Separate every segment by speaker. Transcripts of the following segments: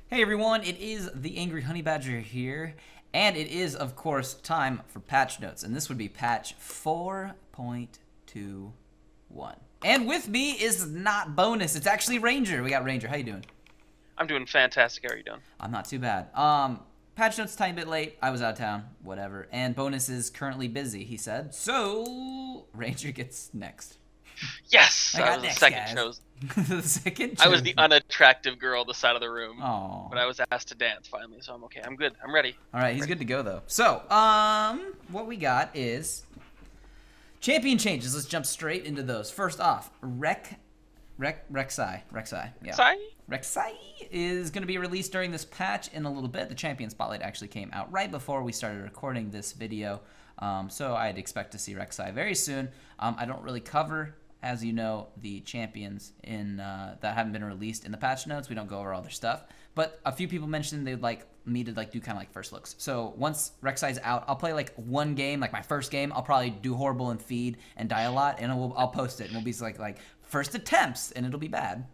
Speaker 1: Hey everyone, it is the Angry Honey Badger here, and it is, of course, time for patch notes, and this would be patch 4.21. And with me is not Bonus, it's actually Ranger. We got Ranger. How you doing?
Speaker 2: I'm doing fantastic. How are you doing?
Speaker 1: I'm not too bad. Patch notes a tiny bit late. I was out of town, whatever. And Bonus is currently busy, he said. So, Ranger gets next.
Speaker 2: Yes! I was
Speaker 1: next,
Speaker 2: the second
Speaker 1: guys.
Speaker 2: chosen.
Speaker 1: The second
Speaker 2: I was the unattractive girl on the side of the room.
Speaker 1: Aww.
Speaker 2: But I was asked to dance finally, so I'm okay. I'm good. I'm ready.
Speaker 1: Alright, he's good to go though. So, what we got is champion changes. Let's jump straight into those. First off, Rek'Sai. Yeah. Rek'Sai is going to be released during this patch in a little bit. The champion spotlight actually came out right before we started recording this video. So I'd expect to see Rek'Sai very soon. I don't really cover, as you know, the champions in that haven't been released in the patch notes. We don't go over all their stuff. But a few people mentioned they'd like me to do kind of like first looks. So once Rek'Sai's out, I'll play like one game, like my first game. I'll probably do horrible and feed and die a lot, and I'll post it, and we'll be like first attempts, and it'll be bad.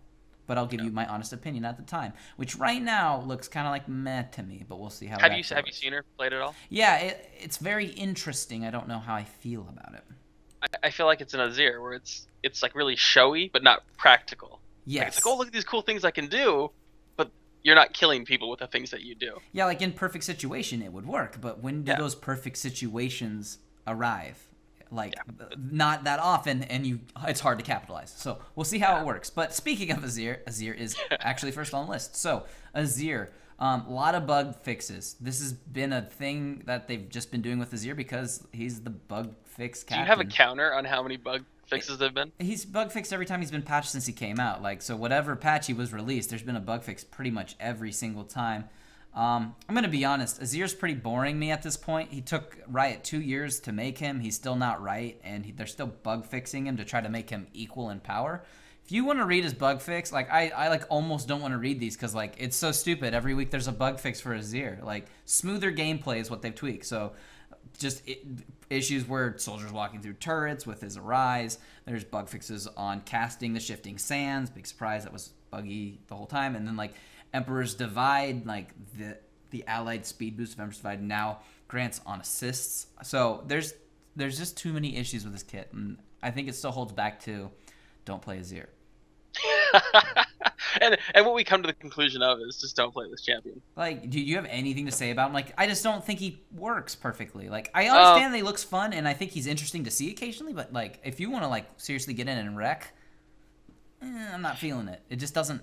Speaker 1: But I'll give you my honest opinion at the time, which right now looks kind of like meh to me, but we'll see how.
Speaker 2: Have you seen her played at all?
Speaker 1: Yeah, it's very interesting. I don't know how I feel about it.
Speaker 2: I feel like it's an Azir where it's like really showy but not practical.
Speaker 1: Yes.
Speaker 2: Like, it's like, oh, look at these cool things I can do, but you're not killing people with the things that you do.
Speaker 1: Yeah, like in perfect situation it would work, but when do those perfect situations arrive? Like, not that often, and it's hard to capitalize. So we'll see how it works. But speaking of Azir, Azir is actually first on the list. So Azir, a lot of bug fixes. This has been a thing that they've just been doing with Azir because he's the bug fix captain.
Speaker 2: Do you have a counter on how many bug fixes there have been?
Speaker 1: He's bug fixed every time he's been patched since he came out. Like, so whatever patch he was released, there's been a bug fix pretty much every single time. I'm going to be honest, Azir's pretty boring me at this point. He took Riot 2 years to make him. He's still not right, and they're still bug fixing him to try to make him equal in power. If you want to read his bug fix, like I like almost don't want to read these because like it's so stupid. Every week there's a bug fix for Azir. Like smoother gameplay is what they've tweaked. So just issues where soldiers walking through turrets with his Arise. There's bug fixes on casting the shifting sands. Big surprise, that was buggy the whole time. And then like Emperor's Divide, like the allied speed boost of Emperor's Divide now grants on assists. So there's just too many issues with this kit, and I think it still holds back to don't play Azir.
Speaker 2: and what we come to the conclusion of is just don't play this champion.
Speaker 1: Like, do you have anything to say about him? Like, I just don't think he works perfectly. Like, I understand that he looks fun, and I think he's interesting to see occasionally, but like, if you want to like seriously get in and wreck, I'm not feeling it. It just doesn't.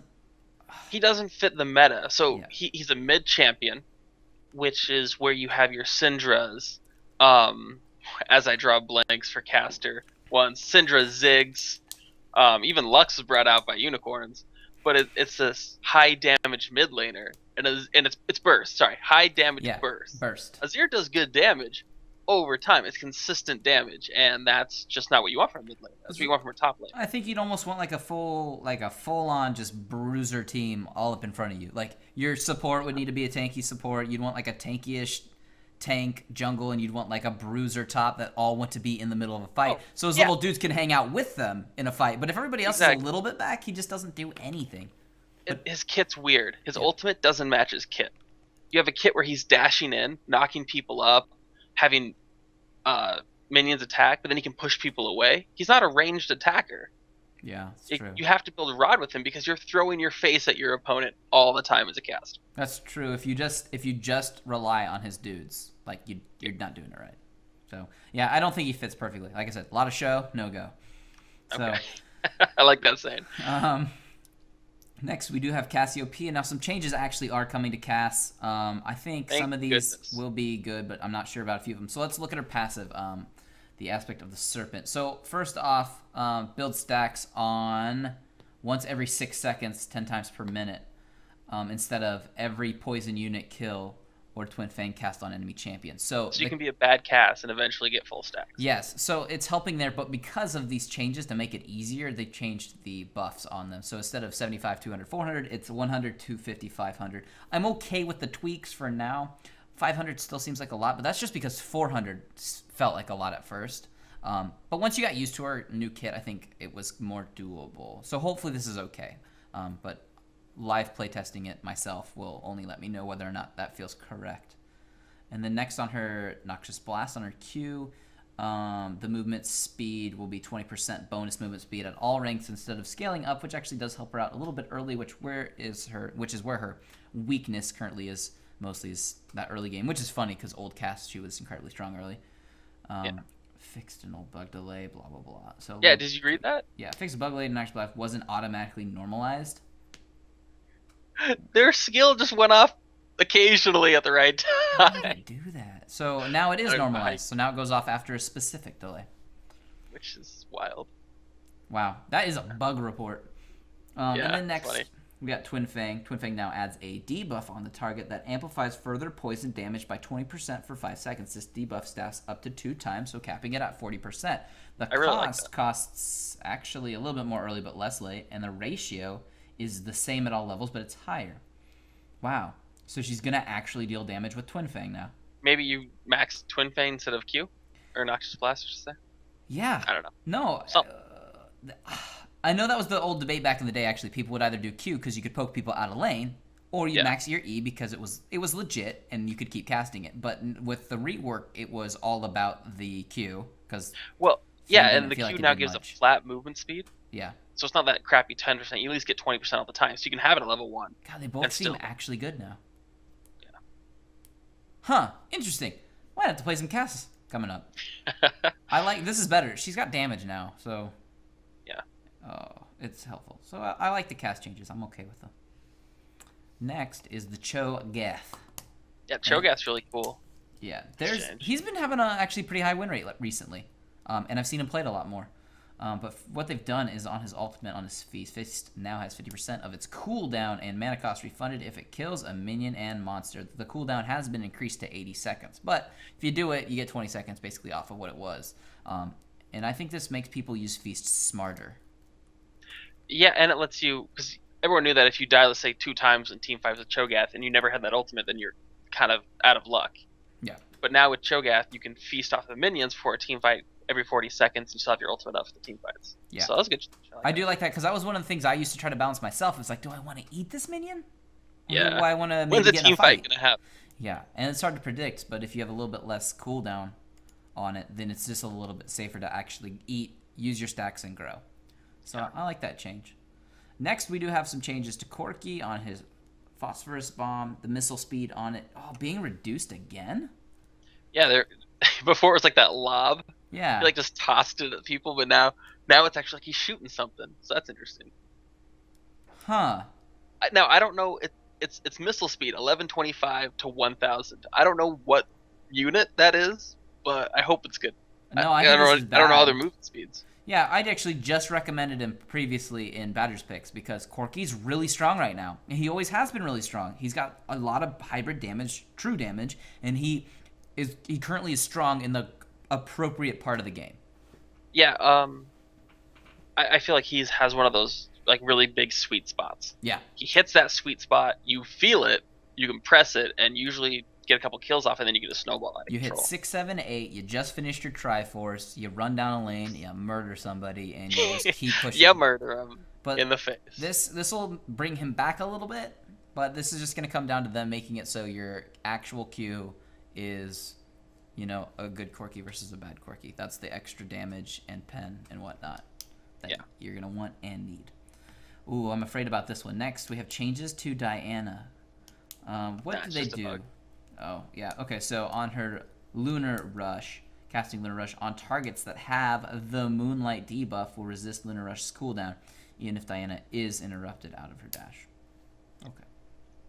Speaker 2: He doesn't fit the meta. So he's a mid champion, which is where you have your Syndra's. As I draw blanks for caster ones, Syndra Ziggs, even Lux is brought out by unicorns, but it's this high damage mid laner, and it's burst. Sorry, high damage burst. Azir does good damage over time. It's consistent damage, and that's just not what you want from a mid lane. That's what you want from a top lane.
Speaker 1: I think you'd almost want like a full on just bruiser team all up in front of you. Like your support would need to be a tanky support. You'd want like a tanky-ish tank jungle, and you'd want like a bruiser top that all want to be in the middle of a fight. So those little dudes can hang out with them in a fight. But if everybody else is a little bit back, he just doesn't do anything.
Speaker 2: His kit's weird. His ultimate doesn't match his kit. You have a kit where he's dashing in, knocking people up, having minions attack, but then he can push people away. He's not a ranged attacker.
Speaker 1: Yeah, it's true.
Speaker 2: You have to build a rod with him because you're throwing your face at your opponent all the time as a cast.
Speaker 1: That's true. If you just rely on his dudes, like you're not doing it right. So yeah, I don't think he fits perfectly. Like I said, a lot of show, no go. So,
Speaker 2: okay. I like that saying.
Speaker 1: Next, we do have Cassiopeia. Now, some changes actually are coming to Cass. I think some of these will be good, but I'm not sure about a few of them. So let's look at her passive, the aspect of the Serpent. So first off, build stacks on once every 6 seconds, 10 times per minute, instead of every poison unit kill or Twin Fang cast on enemy champions. So
Speaker 2: you can be a bad cast and eventually get full stacks.
Speaker 1: Yes, so it's helping there, but because of these changes to make it easier, they changed the buffs on them. So instead of 75, 200, 400, it's 100, 250, 500. I'm okay with the tweaks for now. 500 still seems like a lot, but that's just because 400 felt like a lot at first. But once you got used to our new kit, I think it was more doable. So hopefully this is okay. But live playtesting it myself will only let me know whether or not that feels correct. And then next on her Noxious Blast, on her Q, the movement speed will be 20% bonus movement speed at all ranks instead of scaling up, which actually does help her out a little bit early, which is where her weakness currently is, mostly is that early game, which is funny because old cast she was incredibly strong early. Fixed an old bug delay, blah blah blah. So
Speaker 2: yeah, did you read that?
Speaker 1: Yeah, fixed a bug delay in Noxious Blast wasn't automatically normalized.
Speaker 2: Their skill just went off occasionally at the right time.
Speaker 1: How did I do that? So now it is normalized. So now it goes off after a specific delay.
Speaker 2: Which is wild.
Speaker 1: Wow, that is a bug report. And then next,
Speaker 2: funny.
Speaker 1: we got Twin Fang. Twin Fang now adds a debuff on the target that amplifies further poison damage by 20% for 5 seconds. This debuff staffs up to 2 times, so capping it at 40%. The cost costs actually a little bit more early but less late, and the ratio is the same at all levels, but it's higher. Wow. So she's going to actually deal damage with Twin Fang now.
Speaker 2: Maybe you max Twin Fang instead of Q? Or Noxious Blast, I should say?
Speaker 1: Yeah.
Speaker 2: I don't know.
Speaker 1: No. I know that was the old debate back in the day, actually. People would either do Q because you could poke people out of lane, or you max your E because it was legit and you could keep casting it. But with the rework, it was all about the Q. Cause
Speaker 2: and the Q now gives a flat movement speed.
Speaker 1: Yeah. So
Speaker 2: it's not that crappy 10%. You at least get 20% all the time. So you can have it at level 1.
Speaker 1: God, they both seem actually good now.
Speaker 2: Yeah.
Speaker 1: Huh. Interesting. Might have to play some casts coming up. This is better. She's got damage now, so...
Speaker 2: Yeah.
Speaker 1: Oh, it's helpful. So I like the cast changes. I'm okay with them. Next is the Cho'Gath.
Speaker 2: Yeah, Cho'Gath's really cool.
Speaker 1: Yeah. He's been having a actually pretty high win rate recently. And I've seen him played a lot more. But what they've done is on his ultimate, on his Feast, now has 50% of its cooldown and mana cost refunded if it kills a minion and monster. The cooldown has been increased to 80 seconds. But if you do it, you get 20 seconds basically off of what it was. And I think this makes people use Feast smarter. Yeah,
Speaker 2: and it lets you... Because everyone knew that if you die, let's say, 2 times in Team 5 with Cho'Gath and you never had that ultimate, then you're kind of out of luck.
Speaker 1: Yeah.
Speaker 2: But now with Cho'Gath, you can feast off the minions for a team fight every 40 seconds. You still have your ultimate up for the team fights.
Speaker 1: Yeah.
Speaker 2: So that's good.
Speaker 1: I do like that because that was one of the things I used to try to balance myself. It's like, do I want to eat this minion?
Speaker 2: Yeah.
Speaker 1: Or do I want to
Speaker 2: maybe get in a fight going to happen?
Speaker 1: Yeah, and it's hard to predict, but if you have a little bit less cooldown on it, then it's just a little bit safer to actually eat, use your stacks, and grow. So I like that change. Next, we do have some changes to Corki on his Phosphorus Bomb, the missile speed on it. Oh, being reduced again?
Speaker 2: Yeah, before it was like that lob.
Speaker 1: Yeah.
Speaker 2: He like just tossed it at people, but now it's actually like he's shooting something. So that's interesting.
Speaker 1: Huh.
Speaker 2: Now I don't know. It's missile speed 1125 to 1000. I don't know what unit that is, but I hope it's good.
Speaker 1: No,
Speaker 2: I don't know other movement speeds.
Speaker 1: Yeah, I'd actually just recommended him previously in Badger's picks because Corki's really strong right now. He always has been really strong. He's got a lot of hybrid damage, true damage, and he currently is strong in the appropriate part of the game.
Speaker 2: Yeah, I feel like he has one of those like really big sweet spots.
Speaker 1: Yeah.
Speaker 2: He hits that sweet spot, you feel it, you can press it, and usually get a couple kills off, and then you get a snowball out of
Speaker 1: You
Speaker 2: control.
Speaker 1: hit 6, 7, 8, you just finished your Triforce, you run down a lane, you murder somebody, and you just keep pushing.
Speaker 2: You murder him in the face.
Speaker 1: This will bring him back a little bit, but this is just going to come down to them making it so your actual Q is, a good Corki versus a bad Corki. That's the extra damage and pen and whatnot that you're going to want and need. Ooh, I'm afraid about this one. Next, we have changes to Diana. What did they do? Oh, yeah. Okay, so on her Lunar Rush, casting Lunar Rush on targets that have the Moonlight debuff will resist Lunar Rush's cooldown, even if Diana is interrupted out of her dash. Okay.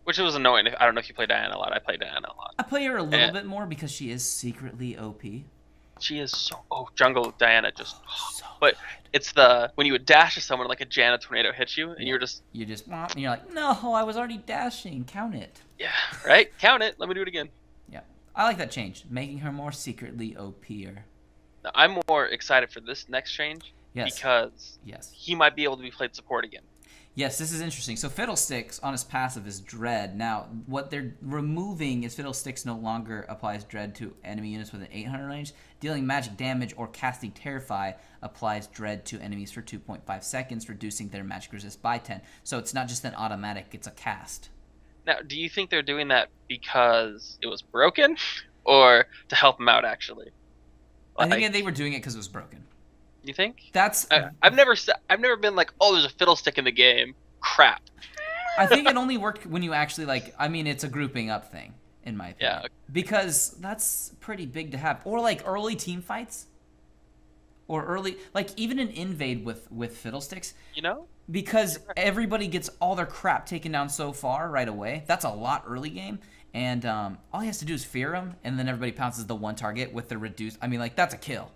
Speaker 2: Which was annoying. I don't know if you play Diana a lot. I play Diana a lot.
Speaker 1: I play her a little bit more because she is secretly OP.
Speaker 2: She is so... Oh, jungle Diana just...
Speaker 1: So
Speaker 2: but good. It's when you would dash to someone, like a Janna tornado hits you, and you're just...
Speaker 1: And you're like, no, I was already dashing. Count it.
Speaker 2: Yeah, right? Count it. Let me do it again.
Speaker 1: Yeah. I like that change. Making her more secretly OP-er.
Speaker 2: Now, I'm more excited for this next change.
Speaker 1: Yes.
Speaker 2: Because he might be able to be played support again.
Speaker 1: Yes, this is interesting. So Fiddlesticks on his passive is Dread. Now, what they're removing is Fiddlesticks no longer applies Dread to enemy units within 800 range. Dealing magic damage or casting Terrify applies Dread to enemies for 2.5 seconds, reducing their magic resist by 10. So it's not just an automatic, it's a cast.
Speaker 2: Now, do you think they're doing that because it was broken, or to help them out, actually?
Speaker 1: Like, I think they were doing it because it was broken.
Speaker 2: You think?
Speaker 1: That's
Speaker 2: I've never been like, oh, there's a Fiddlestick in the game. Crap.
Speaker 1: I think it only worked when you actually like. I mean, it's a grouping up thing, in my opinion.
Speaker 2: Yeah.
Speaker 1: Because that's pretty big to have, or like early team fights, or early like even an invade with Fiddlesticks.
Speaker 2: You know?
Speaker 1: Because everybody gets all their crap taken down so far right away. That's a lot early game. And all he has to do is fear him, and then everybody pounces the one target with the reduced. I mean, like, that's a kill.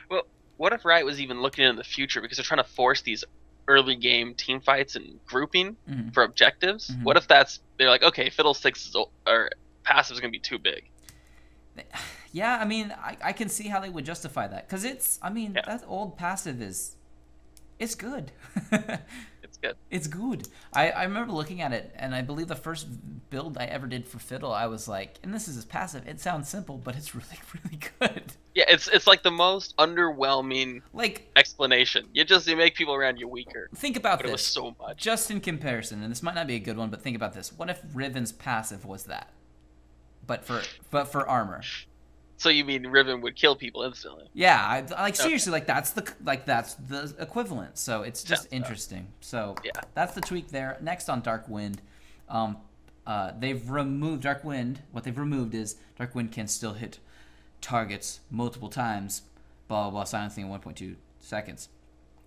Speaker 2: Well, what if Riot was even looking in the future because they're trying to force these early game team fights and grouping for objectives? What if they're like, okay, Fiddlesticks or passive is going to be too big?
Speaker 1: Yeah, I mean, I can see how they would justify that. Because that old passive it's good.
Speaker 2: It's good.
Speaker 1: It's good. I remember looking at it, and I believe the first build I ever did for Fiddle, I was like, and this is his passive. It sounds simple, but it's really, really good.
Speaker 2: Yeah, it's like the most underwhelming explanation. You make people around you weaker.
Speaker 1: Think about this.
Speaker 2: It was so much.
Speaker 1: Just in comparison, and this might not be a good one, but think about this. What if Riven's passive was that? But for armor.
Speaker 2: So you mean Riven would kill people instantly?
Speaker 1: Yeah, seriously, that's the equivalent. So it's just interesting. So yeah, that's the tweak there. Next on Dark Wind, they've removed Dark Wind. What they've removed is Dark Wind can still hit targets multiple times, blah blah blah, silencing in 1.2 seconds.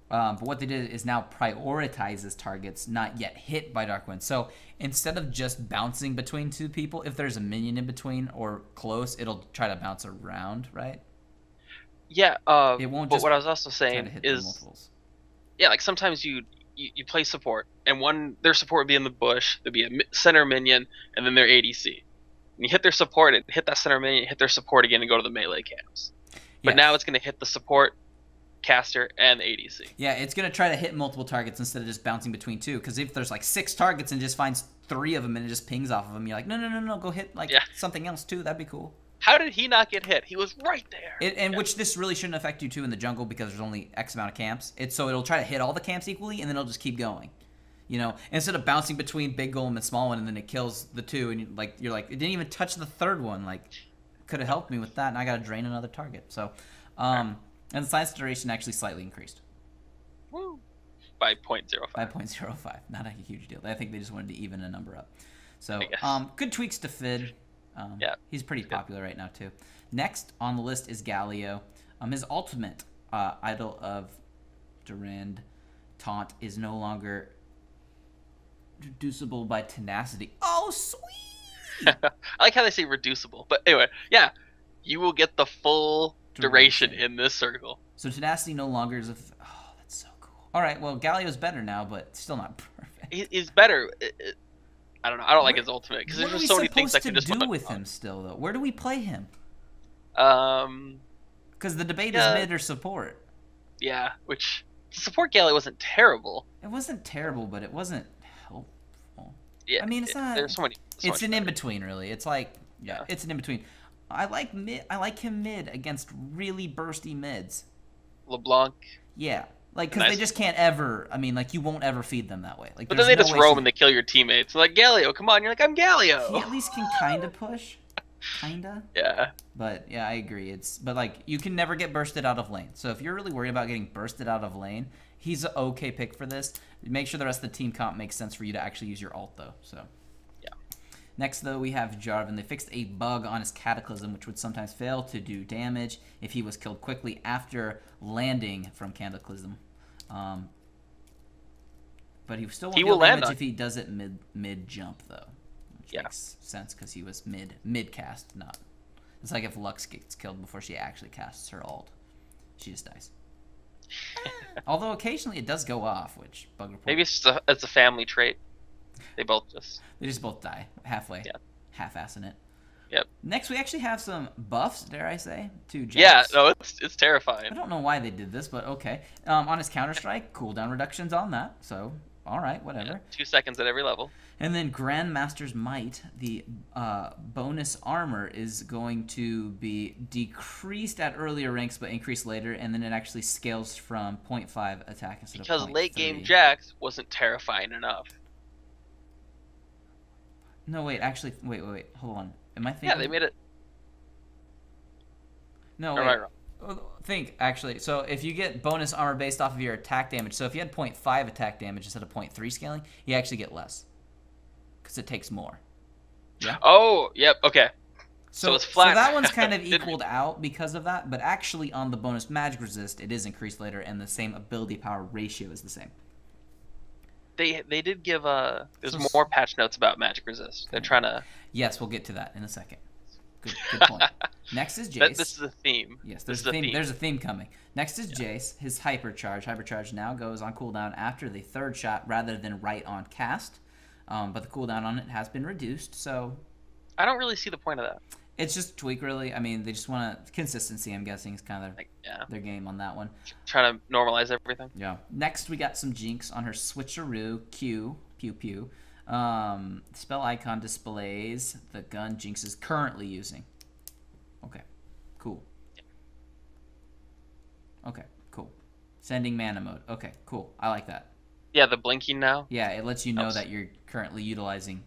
Speaker 1: But what they did is now prioritizes targets not yet hit by Dark Wind. So instead of just bouncing between two people, if there's a minion in between or close, it'll try to bounce around, right?
Speaker 2: Yeah.
Speaker 1: It won't.
Speaker 2: But what I was also saying is, yeah, like sometimes you play support, and their support would be in the bush. There'd be a center minion, and then their ADC. And you hit their support, and hit that center minion, hit their support again, and go to the melee camps. But now it's going to hit the support, caster, and the ADC. Yeah,
Speaker 1: it's going to try to hit multiple targets instead of just bouncing between two. Because if there's like 6 targets and just finds 3 of them and it just pings off of them, you're like, no, go hit something else too. That'd be cool.
Speaker 2: How did he not get hit? He was right there.
Speaker 1: Which this really shouldn't affect you too in the jungle because there's only X amount of camps. So it'll try to hit all the camps equally and then it'll just keep going. You know, instead of bouncing between big golem and small one and then it kills the 2 and you're like, it didn't even touch the 3rd one. Like, could have helped me with that and I got to drain another target. So, and the silence duration actually slightly increased.
Speaker 2: Woo! By 0.05.
Speaker 1: By 0.05. Not a huge deal. I think they just wanted to even a number up. So, good tweaks to Fid. He's pretty popular right now, too. Next on the list is Galio. His ultimate, Idol of Durand taunt, is no longer reducible by tenacity. Oh, sweet!
Speaker 2: I like how they say reducible. But anyway, yeah. You will get the full duration in this circle.
Speaker 1: So tenacity no longer is oh, that's so cool. All right, well, Galio's better now, but still not perfect.
Speaker 2: He's better. I don't know. I don't like his ultimate because there's just so many things I can just
Speaker 1: do with him still, though. Where do we play him? Because the debate is mid or support.
Speaker 2: Yeah, which support Galio wasn't terrible.
Speaker 1: It wasn't terrible, but it wasn't helpful.
Speaker 2: Yeah,
Speaker 1: I mean, it's not.
Speaker 2: There's so many.
Speaker 1: It's an in between, really. It's like it's an in between. I like him mid against really bursty mids.
Speaker 2: LeBlanc.
Speaker 1: Yeah, because they just can't ever. I mean, you won't ever feed them that way.
Speaker 2: But then they just roam and they kill your teammates. Like Galio, come on! You're like, I'm Galio.
Speaker 1: He at least can kind of push, kinda.
Speaker 2: Yeah.
Speaker 1: But yeah, I agree. But you can never get bursted out of lane. So if you're really worried about getting bursted out of lane, he's an okay pick for this. Make sure the rest of the team comp makes sense for you to actually use your ult though. So. Next, though, we have Jarvan. They fixed a bug on his Cataclysm, which would sometimes fail to do damage if he was killed quickly after landing from Cataclysm. But he still won't deal damage if he does it mid-jump, though. Which makes sense, because he was mid-cast, not... It's like if Lux gets killed before she actually casts her ult. She just dies. Although occasionally it does go off, which bug report...
Speaker 2: Maybe it's a family trait. They
Speaker 1: just both die halfway.
Speaker 2: Yeah.
Speaker 1: Half-assing it.
Speaker 2: Yep.
Speaker 1: Next, we actually have some buffs, dare I say, to Jax.
Speaker 2: Yeah, no, it's terrifying.
Speaker 1: I don't know why they did this, but okay. On his Counter-Strike, cooldown reductions on that, so all right, whatever.
Speaker 2: Yeah, 2 seconds at every level.
Speaker 1: And then Grandmaster's Might, the bonus armor is going to be decreased at earlier ranks but increased later, and then it actually scales from 0.5 attack instead of 0.3.
Speaker 2: Because late game Jax wasn't terrifying enough.
Speaker 1: No, wait, actually, wait, hold on. Am I thinking?
Speaker 2: Yeah, they made it.
Speaker 1: No,
Speaker 2: wait. Am I wrong?
Speaker 1: Think, actually. So if you get bonus armor based off of your attack damage, so if you had 0.5 attack damage instead of 0.3 scaling, you actually get less. Because it takes more.
Speaker 2: Yeah. Oh, yep, okay. So it's flat.
Speaker 1: So that one's kind of equaled out because of that, but actually on the bonus magic resist, it is increased later, and the same ability power ratio is the same.
Speaker 2: They did give there's more patch notes about magic resist. They're trying to.
Speaker 1: Yes, we'll get to that in a second. Good point. Next is Jace.
Speaker 2: This is a theme.
Speaker 1: Yes, there's a theme. There's a theme coming. Next is Jace. His hypercharge. Hypercharge now goes on cooldown after the third shot rather than right on cast. But the cooldown on it has been reduced, so.
Speaker 2: I don't really see the point of that.
Speaker 1: It's just a tweak, really. I mean, they just want consistency. I'm guessing is kind of their game on that one.
Speaker 2: Trying to normalize everything.
Speaker 1: Yeah. Next, we got some Jinx on her switcheroo Q. Pew pew. Spell icon displays the gun Jinx is currently using. Okay, cool. Okay, cool. Sending mana mode. Okay, cool. I like that.
Speaker 2: Yeah, the blinking now.
Speaker 1: Yeah, it lets you know that you're currently utilizing.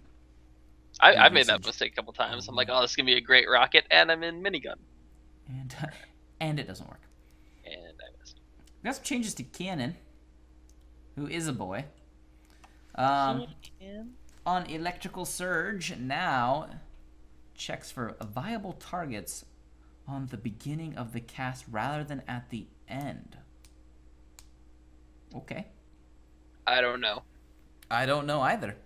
Speaker 2: I've made that mistake a couple times. I'm like, oh, this is gonna be a great rocket, and I'm in minigun.
Speaker 1: And it doesn't work.
Speaker 2: And I missed.
Speaker 1: We got some changes to Cannon, who is a boy. On Electrical Surge, now checks for viable targets on the beginning of the cast rather than at the end. Okay.
Speaker 2: I don't know.
Speaker 1: I don't know either.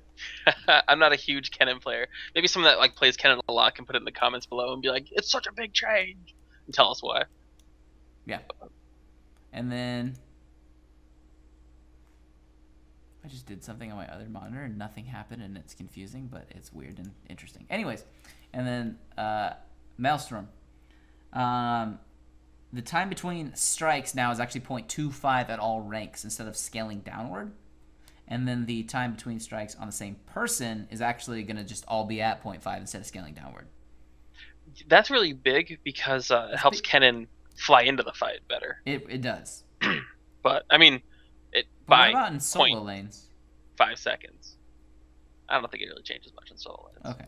Speaker 2: I'm not a huge Kennen player. Maybe someone that plays Kennen a lot can put it in the comments below and be like, "It's such a big change," and tell us why.
Speaker 1: Yeah. And then I just did something on my other monitor and nothing happened, and it's confusing, but it's weird and interesting. Anyways, and then Maelstrom. The time between strikes now is actually 0.25 at all ranks instead of scaling downward. And then the time between strikes on the same person is actually going to just all be at 0.5 instead of scaling downward.
Speaker 2: That's really big because it helps Kennen fly into the fight better.
Speaker 1: It does.
Speaker 2: But, I mean,
Speaker 1: what about in solo lanes?
Speaker 2: 5 seconds. I don't think it really changes much in solo lanes.
Speaker 1: Okay.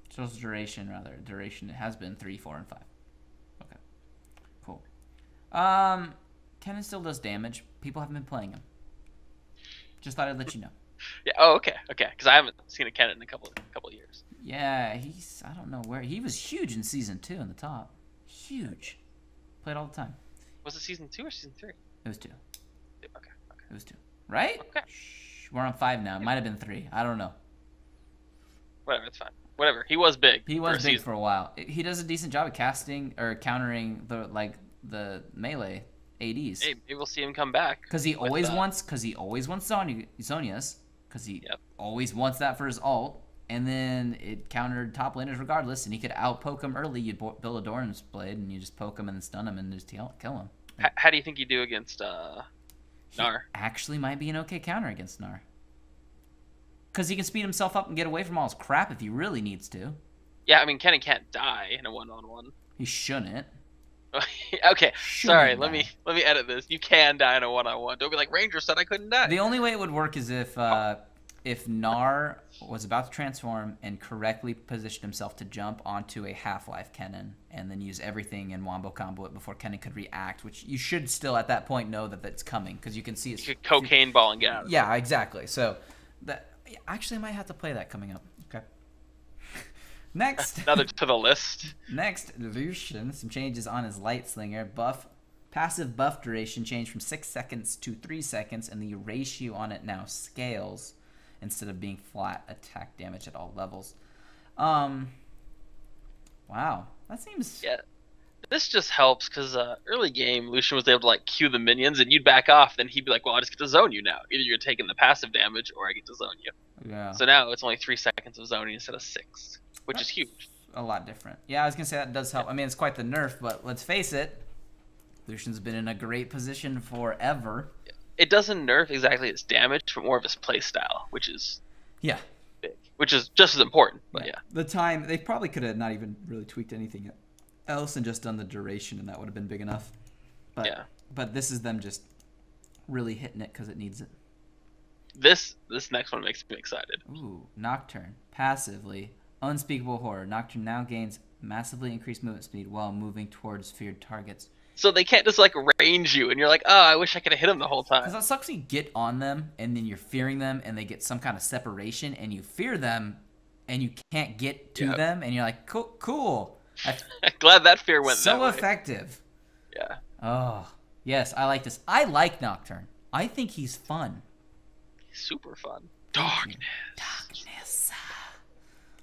Speaker 1: So it's duration, rather. Duration, it has been 3, 4, and 5. Okay. Cool. Kennen still does damage. People haven't been playing him. Just thought I'd let you know.
Speaker 2: Yeah. Oh, okay. Because I haven't seen a Kennen in a couple of years.
Speaker 1: Yeah, I don't know where. He was huge in Season 2 in the top. Huge. Played all the time.
Speaker 2: Was it Season 2 or Season 3?
Speaker 1: It was 2.
Speaker 2: Okay.
Speaker 1: It was 2. Right?
Speaker 2: Okay.
Speaker 1: Shh, we're on 5 now. It might have been 3. I don't know.
Speaker 2: Whatever, it's fine. Whatever. He was big.
Speaker 1: He was big for a while. He does a decent job of casting or countering the melee ADs.
Speaker 2: Hey, maybe we'll see him come back.
Speaker 1: Because he always wants Zhonya's. Because he always wants that for his ult. And then it countered top laners regardless, and he could out-poke him early. You'd build a Doran's Blade, and you just poke him and then stun him and just kill him.
Speaker 2: How do you think you do against Gnar?
Speaker 1: Actually might be an okay counter against Gnar. Because he can speed himself up and get away from all his crap if he really needs to.
Speaker 2: Yeah, I mean, Kennen can't die in a one-on-one.
Speaker 1: He shouldn't.
Speaker 2: Okay, sorry. Let me edit this. You can die in a one-on-one. Don't be like Ranger said I couldn't die.
Speaker 1: The only way it would work is if Gnar was about to transform and correctly positioned himself to jump onto a Half-Life Kennen and then use everything and wombo combo it before Kennen could react, which you should still at that point know that that's coming because you can see it's...
Speaker 2: You could cocaine ball and get out of it.
Speaker 1: Yeah, exactly. So, actually I might have to play that coming up. Okay. Next.
Speaker 2: Another to the list.
Speaker 1: Next, Lucian. Some changes on his Light Slinger. Passive buff duration changed from 6 seconds to 3 seconds, and the ratio on it now scales instead of being flat attack damage at all levels. Wow. That seems...
Speaker 2: Yeah. This just helps because early game, Lucian was able to like queue the minions, and you'd back off. Then he'd be like, "Well, I just get to zone you now. Either you're taking the passive damage, or I get to zone you."
Speaker 1: Yeah.
Speaker 2: So now it's only 3 seconds of zoning instead of 6, which is huge.
Speaker 1: A lot different. Yeah, I was gonna say that does help. I mean, it's quite the nerf, but let's face it, Lucian's been in a great position forever.
Speaker 2: Yeah. it doesn't nerf exactly its damage, but more of its play style, which is
Speaker 1: Yeah.
Speaker 2: big, which is just as important. But yeah.
Speaker 1: The time, they probably could have not even really tweaked anything else and just done the duration, and that would have been big enough. But,
Speaker 2: Yeah.
Speaker 1: But this is them just really hitting it because it needs it.
Speaker 2: This next one makes me excited.
Speaker 1: Ooh, Nocturne. Passively. Unspeakable Horror. Nocturne now gains massively increased movement speed while moving towards feared targets.
Speaker 2: So they can't just like range you, and you're like, oh, I wish I could have hit him the whole time.
Speaker 1: Because that sucks. You get on them, and then you're fearing them, and they get some kind of separation, and you fear them, and you can't get to them, and you're like, cool.
Speaker 2: Glad that fear went that way.
Speaker 1: So effective.
Speaker 2: Yeah.
Speaker 1: Oh, yes, I like this. I like Nocturne. I think he's fun.
Speaker 2: He's super fun. Darkness.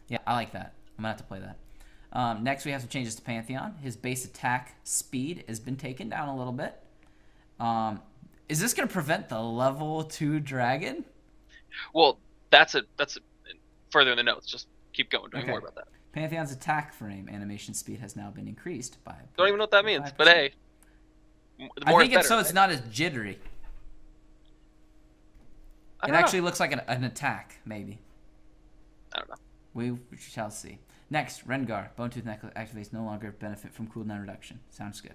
Speaker 1: Yeah, I like that. I'm going to have to play that. Next, we have some changes to Pantheon. His base attack speed has been taken down a little bit. Is this going to prevent the level 2 dragon?
Speaker 2: Well, that's further in the notes. Just keep going. Don't even worry about that.
Speaker 1: Pantheon's attack frame animation speed has now been increased by...
Speaker 2: Don't even know what that means, 5%. But hey.
Speaker 1: I think it's so it's not as jittery. It actually looks like an attack, maybe.
Speaker 2: I don't know.
Speaker 1: We shall see. Next, Rengar. Bone Tooth Necklace activates no longer benefit from cooldown reduction. Sounds good.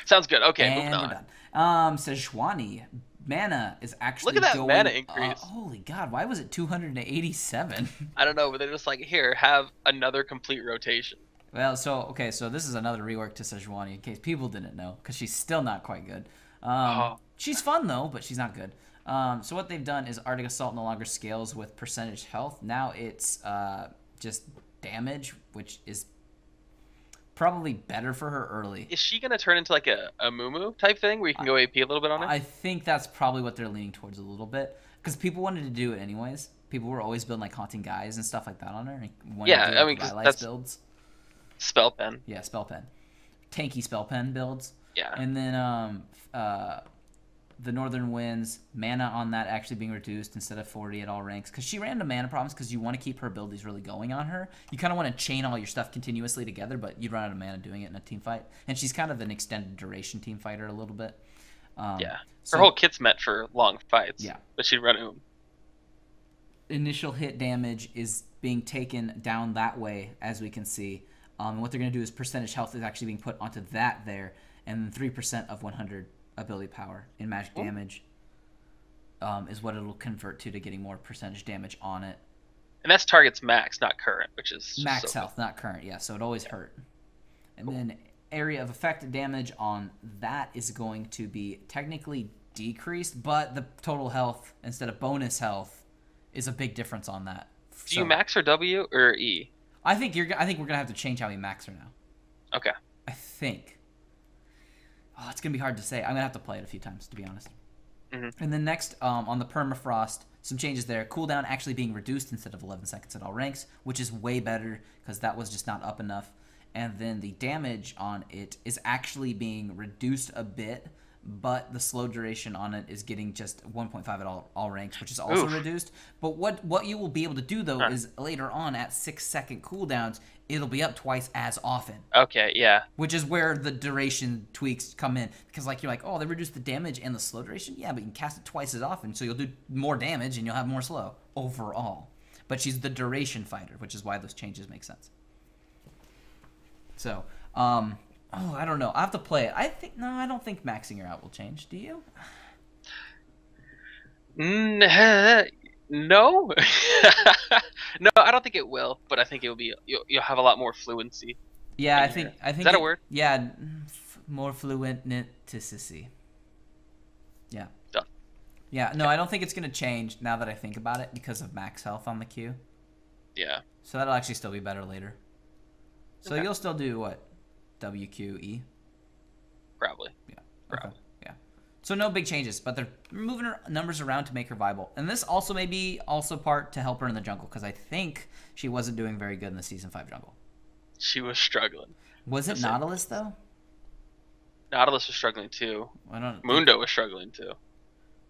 Speaker 2: Sounds good. Okay,
Speaker 1: and
Speaker 2: moving on.
Speaker 1: We're done. Sejuani. Mana is actually
Speaker 2: Look at that
Speaker 1: going,
Speaker 2: mana increase.
Speaker 1: Holy God, why was it 287?
Speaker 2: I don't know, but they're just like, here, have another complete rotation.
Speaker 1: Well, so this is another rework to Sejuani in case people didn't know, because she's still not quite good. She's fun, though, but she's not good. So what they've done is Arctic Assault no longer scales with percentage health. Now it's just damage, which is probably better for her early.
Speaker 2: Is she going to turn into like a Mumu type thing where you can go AP a little bit on her?
Speaker 1: I think that's probably what they're leaning towards a little bit. Because people wanted to do it anyways. People were always building like Haunting Guys and stuff like that on her.
Speaker 2: Yeah, I mean, because that's
Speaker 1: builds.
Speaker 2: Spell Pen.
Speaker 1: Yeah, Spell Pen. Tanky Spell Pen builds.
Speaker 2: Yeah.
Speaker 1: And then the Northern Winds, mana on that actually being reduced instead of 40 at all ranks. Because she ran into mana problems because you want to keep her abilities really going on her. You kind of want to chain all your stuff continuously together, but you'd run out of mana doing it in a team fight. And she's kind of an extended duration team fighter a little bit.
Speaker 2: Yeah. Her whole kit's meant for long fights.
Speaker 1: Yeah.
Speaker 2: But she'd run them.
Speaker 1: Initial hit damage is being taken down that way, as we can see. What they're going to do is percentage health is actually being put onto that there. And then 3% of 100 ability power in magic damage is what it'll convert to getting more percentage damage on it.
Speaker 2: And that's target's max, not current, which is
Speaker 1: max health, not current. Yeah, so it always hurt. And then area of effect damage on that is going to be technically decreased, but the total health instead of bonus health is a big difference on that.
Speaker 2: Do you max or W or E?
Speaker 1: I think we're gonna have to change how we max her now.
Speaker 2: Okay.
Speaker 1: I think. Oh, it's going to be hard to say. I'm going to have to play it a few times, to be honest. Mm-hmm. And then next, on the Permafrost, some changes there. Cooldown actually being reduced instead of 11 seconds at all ranks, which is way better because that was just not up enough. And then the damage on it is actually being reduced a bit, but the slow duration on it is getting just 1.5 at all ranks, which is also reduced. But what you will be able to do, though, is later on at 6-second cooldowns, it'll be up twice as often.
Speaker 2: Okay, yeah.
Speaker 1: Which is where the duration tweaks come in. Because, like, you're like, oh, they reduced the damage and the slow duration? Yeah, but you can cast it twice as often, so you'll do more damage and you'll have more slow overall. But she's the duration fighter, which is why those changes make sense. So, I don't know. I have to play it. I don't think maxing her out will change. Do you?
Speaker 2: No. No, I don't think it will, but I think it will be. You'll have a lot more fluency.
Speaker 1: Yeah, I think.
Speaker 2: Is that a word?
Speaker 1: Yeah, more fluenticity. Yeah.
Speaker 2: Done.
Speaker 1: Yeah. No, I don't think it's gonna change now that I think about it because of max health on the Q.
Speaker 2: Yeah.
Speaker 1: So that'll actually still be better later. So you'll still do what? WQE?
Speaker 2: Probably.
Speaker 1: Yeah. Probably. Okay. Yeah. So no big changes, but they're moving her numbers around to make her viable. And this also may be part to help her in the jungle, because I think she wasn't doing very good in the Season 5 jungle.
Speaker 2: She was struggling.
Speaker 1: Was it Nautilus, though?
Speaker 2: Nautilus was struggling, too. Mundo was struggling, too.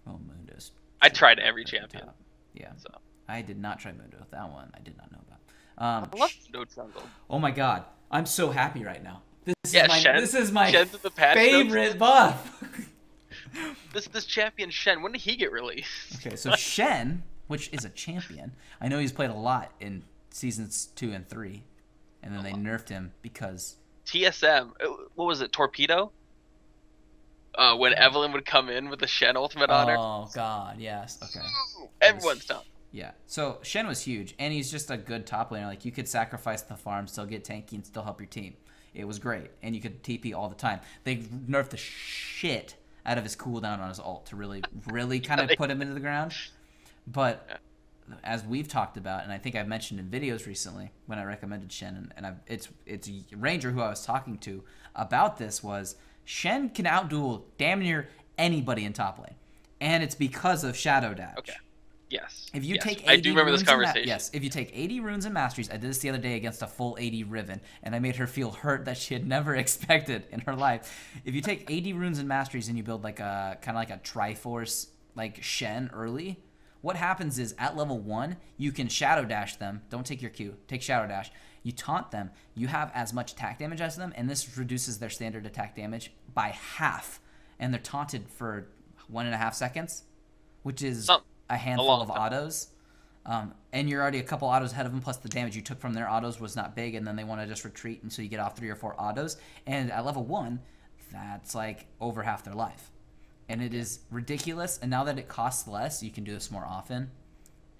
Speaker 1: Oh, Mundo's...
Speaker 2: I tried every champion.
Speaker 1: Yeah. So I did not try Mundo. That one I did not know about.
Speaker 2: I love Mundo jungle.
Speaker 1: Oh, my God. I'm so happy right now. This is my
Speaker 2: Shen's
Speaker 1: favorite buff.
Speaker 2: This champion Shen, when did he get released?
Speaker 1: Okay, so Shen, which is a champion, I know he's played a lot in seasons 2 and 3, and then they nerfed him because
Speaker 2: TSM. What was it? Torpedo. When Evelyn would come in with the Shen ultimate on her.
Speaker 1: Oh God, yes. Okay.
Speaker 2: Everyone's done.
Speaker 1: Yeah. So Shen was huge, and he's just a good top laner. Like you could sacrifice the farm, still get tanky, and still help your team. It was great, and you could TP all the time. They nerfed the shit out of his cooldown on his ult to really kind of put him into the ground. But as we've talked about, and I think I've mentioned in videos recently when I recommended Shen, and it's Ranger who I was talking to about this was Shen can outduel damn near anybody in top lane, and it's because of Shadow Dash.
Speaker 2: Okay. Yes.
Speaker 1: If you take 80
Speaker 2: I do remember this conversation.
Speaker 1: Yes. If you take 80 runes and masteries, I did this the other day against a full 80 Riven, and I made her feel hurt that she had never expected in her life. If you take 80 runes and masteries and you build like a kind of like a Triforce like Shen early, what happens is at level 1 you can Shadow Dash them. Don't take your Q. Take Shadow Dash. You taunt them. You have as much attack damage as them, and this reduces their standard attack damage by half. And they're taunted for 1.5 seconds, which is a handful of autos. And you're already a couple autos ahead of them, plus the damage you took from their autos was not big, and then they want to just retreat, and so you get off 3 or 4 autos. And at level 1, that's like over half their life. And it is ridiculous, and now that it costs less, you can do this more often.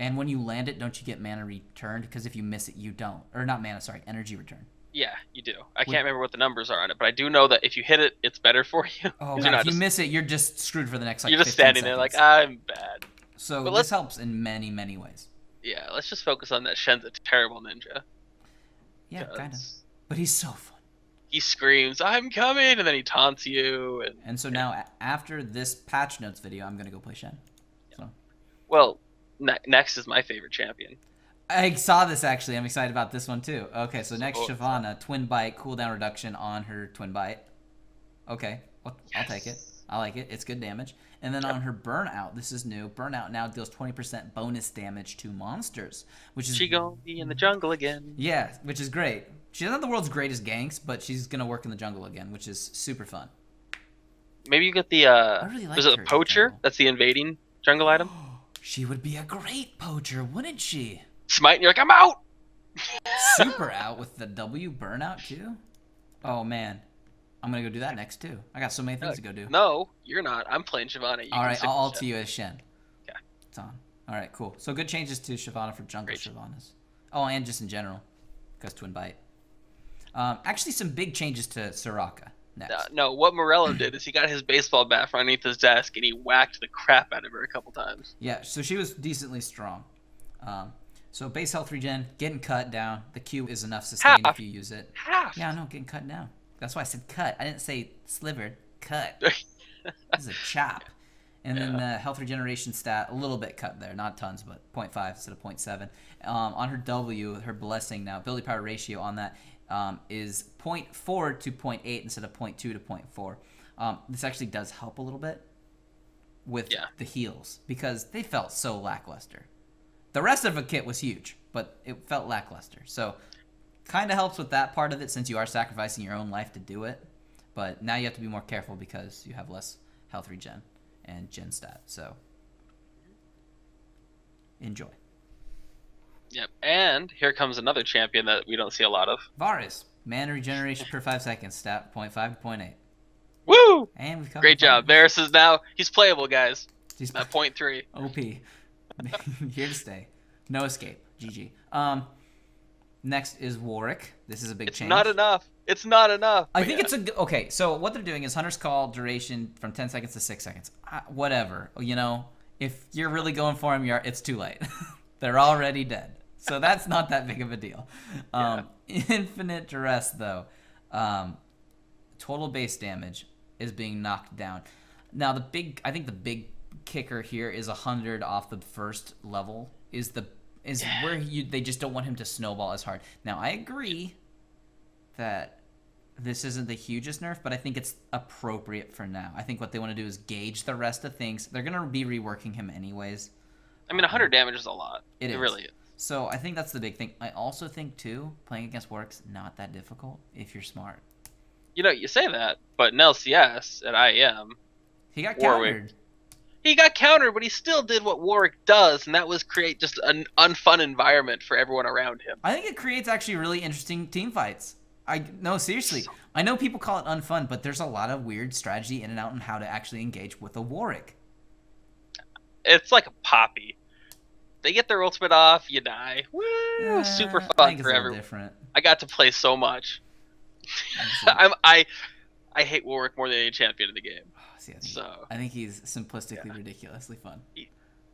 Speaker 1: And when you land it, don't you get mana returned? Because if you miss it, you don't. Or not mana, sorry, energy return.
Speaker 2: Yeah, you do. I can't remember what the numbers are on it, but I do know that if you hit it, it's better for you.
Speaker 1: Oh, God, if you miss it, you're just screwed for the next, like,
Speaker 2: you're just standing there like, I'm bad.
Speaker 1: So this helps in many, many ways.
Speaker 2: Yeah, let's just focus on that Shen's a terrible ninja.
Speaker 1: Yeah, kind of. But he's so fun.
Speaker 2: He screams, I'm coming, and then he taunts you.
Speaker 1: And so now, after this patch notes video, I'm going to go play Shen.
Speaker 2: Yeah.
Speaker 1: So.
Speaker 2: Well, next is my favorite champion.
Speaker 1: I saw this, actually. I'm excited about this one, too. Okay, so next, Shyvana, Twin Bite, cooldown reduction on her Twin Bite. Okay, I'll take it. I like it. It's good damage. And then on her Burnout, this is new. Burnout now deals 20% bonus damage to monsters, which is...
Speaker 2: She gonna be in the jungle again.
Speaker 1: Yeah, which is great. She's not the world's greatest ganks, but she's gonna work in the jungle again, which is super fun.
Speaker 2: Maybe you get the, is it the Poacher? That's the invading jungle item?
Speaker 1: She would be a great poacher, wouldn't she?
Speaker 2: Smite, and you're like, I'm out!
Speaker 1: Super out with the W Burnout, too? Oh, man. I'm going to go do that next, too. I got so many things to go do.
Speaker 2: No, you're not. I'm playing Shyvana.
Speaker 1: All right, I'll ult you as Shen.
Speaker 2: Okay.
Speaker 1: It's on. All right, cool. So good changes to Shyvana for jungle Shyvanas. Oh, and just in general, because Twin Bite. Actually, some big changes to Soraka next.
Speaker 2: No, what Morello did is he got his baseball bat from underneath his desk, and he whacked the crap out of her a couple times.
Speaker 1: Yeah, so she was decently strong. So base health regen, getting cut down. The Q is enough sustain if you use it.
Speaker 2: Half.
Speaker 1: Yeah, no, getting cut down. That's why I said cut. I didn't say slivered. Cut. This is a chop. And then the health regeneration stat, a little bit cut there. Not tons, but 0.5 instead of 0.7. On her W, her blessing now, ability power ratio on that is 0.4 to 0.8 instead of 0.2 to 0.4. This actually does help a little bit with the heals because they felt so lackluster. The rest of the kit was huge, but it felt lackluster. So kind of helps with that part of it since you are sacrificing your own life to do it. But now you have to be more careful because you have less health regen and gen stat. So enjoy.
Speaker 2: Yep, and here comes another champion that we don't see a lot of.
Speaker 1: Varus, mana regeneration per 5 seconds, stat 0.5 to 0.8.
Speaker 2: Woo!
Speaker 1: And we've
Speaker 2: great job. Varus is now, he's playable, guys. He's at 0.3.
Speaker 1: OP. Here to stay. No escape. GG. Next is Warwick. This is a big change.
Speaker 2: It's not enough. It's not enough.
Speaker 1: I think it's a... Okay, so what they're doing is Hunter's Call duration from 10 seconds to 6 seconds. Whatever. You know, if you're really going for him, it's too late. They're already dead. So that's not that big of a deal. Infinite Duress, though. Total base damage is being knocked down. Now, I think the big kicker here is 100 off the first level is where they just don't want him to snowball as hard. Now, I agree that this isn't the hugest nerf, but I think it's appropriate for now. I think what they want to do is gauge the rest of things. They're going to be reworking him anyways.
Speaker 2: I mean, 100 damage is a lot. It really is.
Speaker 1: So I think that's the big thing. I also think, too, playing against Warwick's not that difficult if you're smart.
Speaker 2: You know, you say that, but in LCS at IEM,
Speaker 1: He got
Speaker 2: Warwick.
Speaker 1: countered.
Speaker 2: He got countered, but he still did what Warwick does, and that was create just an unfun environment for everyone around him.
Speaker 1: I think it creates actually really interesting team fights. No, seriously. I know people call it unfun, but there's a lot of weird strategy in and out on how to actually engage with a Warwick.
Speaker 2: It's like a Poppy. They get their ultimate off, you die. Woo! Super fun for everyone.
Speaker 1: Different.
Speaker 2: I got to play so much. I hate Warwick more than any champion in the game.
Speaker 1: I think he's simplistically ridiculously fun.
Speaker 2: He's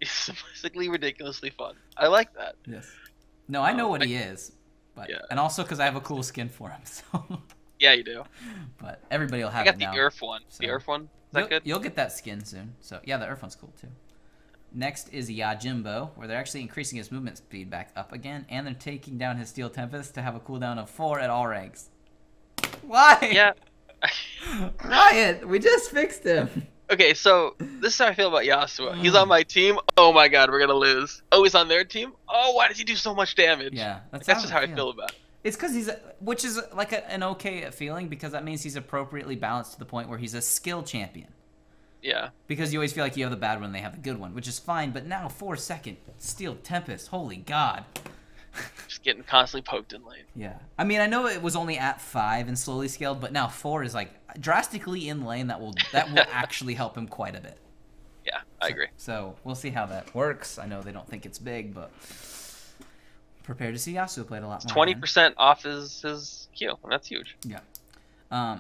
Speaker 2: simplistically ridiculously fun. I like that.
Speaker 1: Yes. No, I know what he is, but and also because I have a cool skin for him. So.
Speaker 2: Yeah, you do.
Speaker 1: But everybody will have it now.
Speaker 2: I got the Earth one. So. The Earth one? Is that good?
Speaker 1: You'll get that skin soon. So yeah, the Earth one's cool too. Next is Yajimbo, where they're actually increasing his movement speed back up again, and they're taking down his Steel Tempest to have a cooldown of 4 at all ranks. Why?
Speaker 2: Yeah.
Speaker 1: Riot, we just fixed him.
Speaker 2: Okay, so this is how I feel about Yasuo. He's on my team. Oh my god, we're gonna lose. Oh, he's on their team. Oh, why does he do so much damage?
Speaker 1: Yeah,
Speaker 2: that's just how I feel about it.
Speaker 1: It's because which is like an okay feeling, because that means he's appropriately balanced to the point where he's a skill champion.
Speaker 2: Yeah.
Speaker 1: Because you always feel like you have the bad one, they have the good one, which is fine. But now 4-second Steel Tempest, holy god.
Speaker 2: Just getting constantly poked in lane.
Speaker 1: Yeah. I mean, I know it was only at 5 and slowly scaled, but now 4 is like drastically in lane. That will actually help him quite a bit.
Speaker 2: Yeah, I agree.
Speaker 1: So we'll see how that works. I know they don't think it's big, but prepare to see Yasuo played a lot more.
Speaker 2: 20% off his Q, and that's huge.
Speaker 1: Yeah.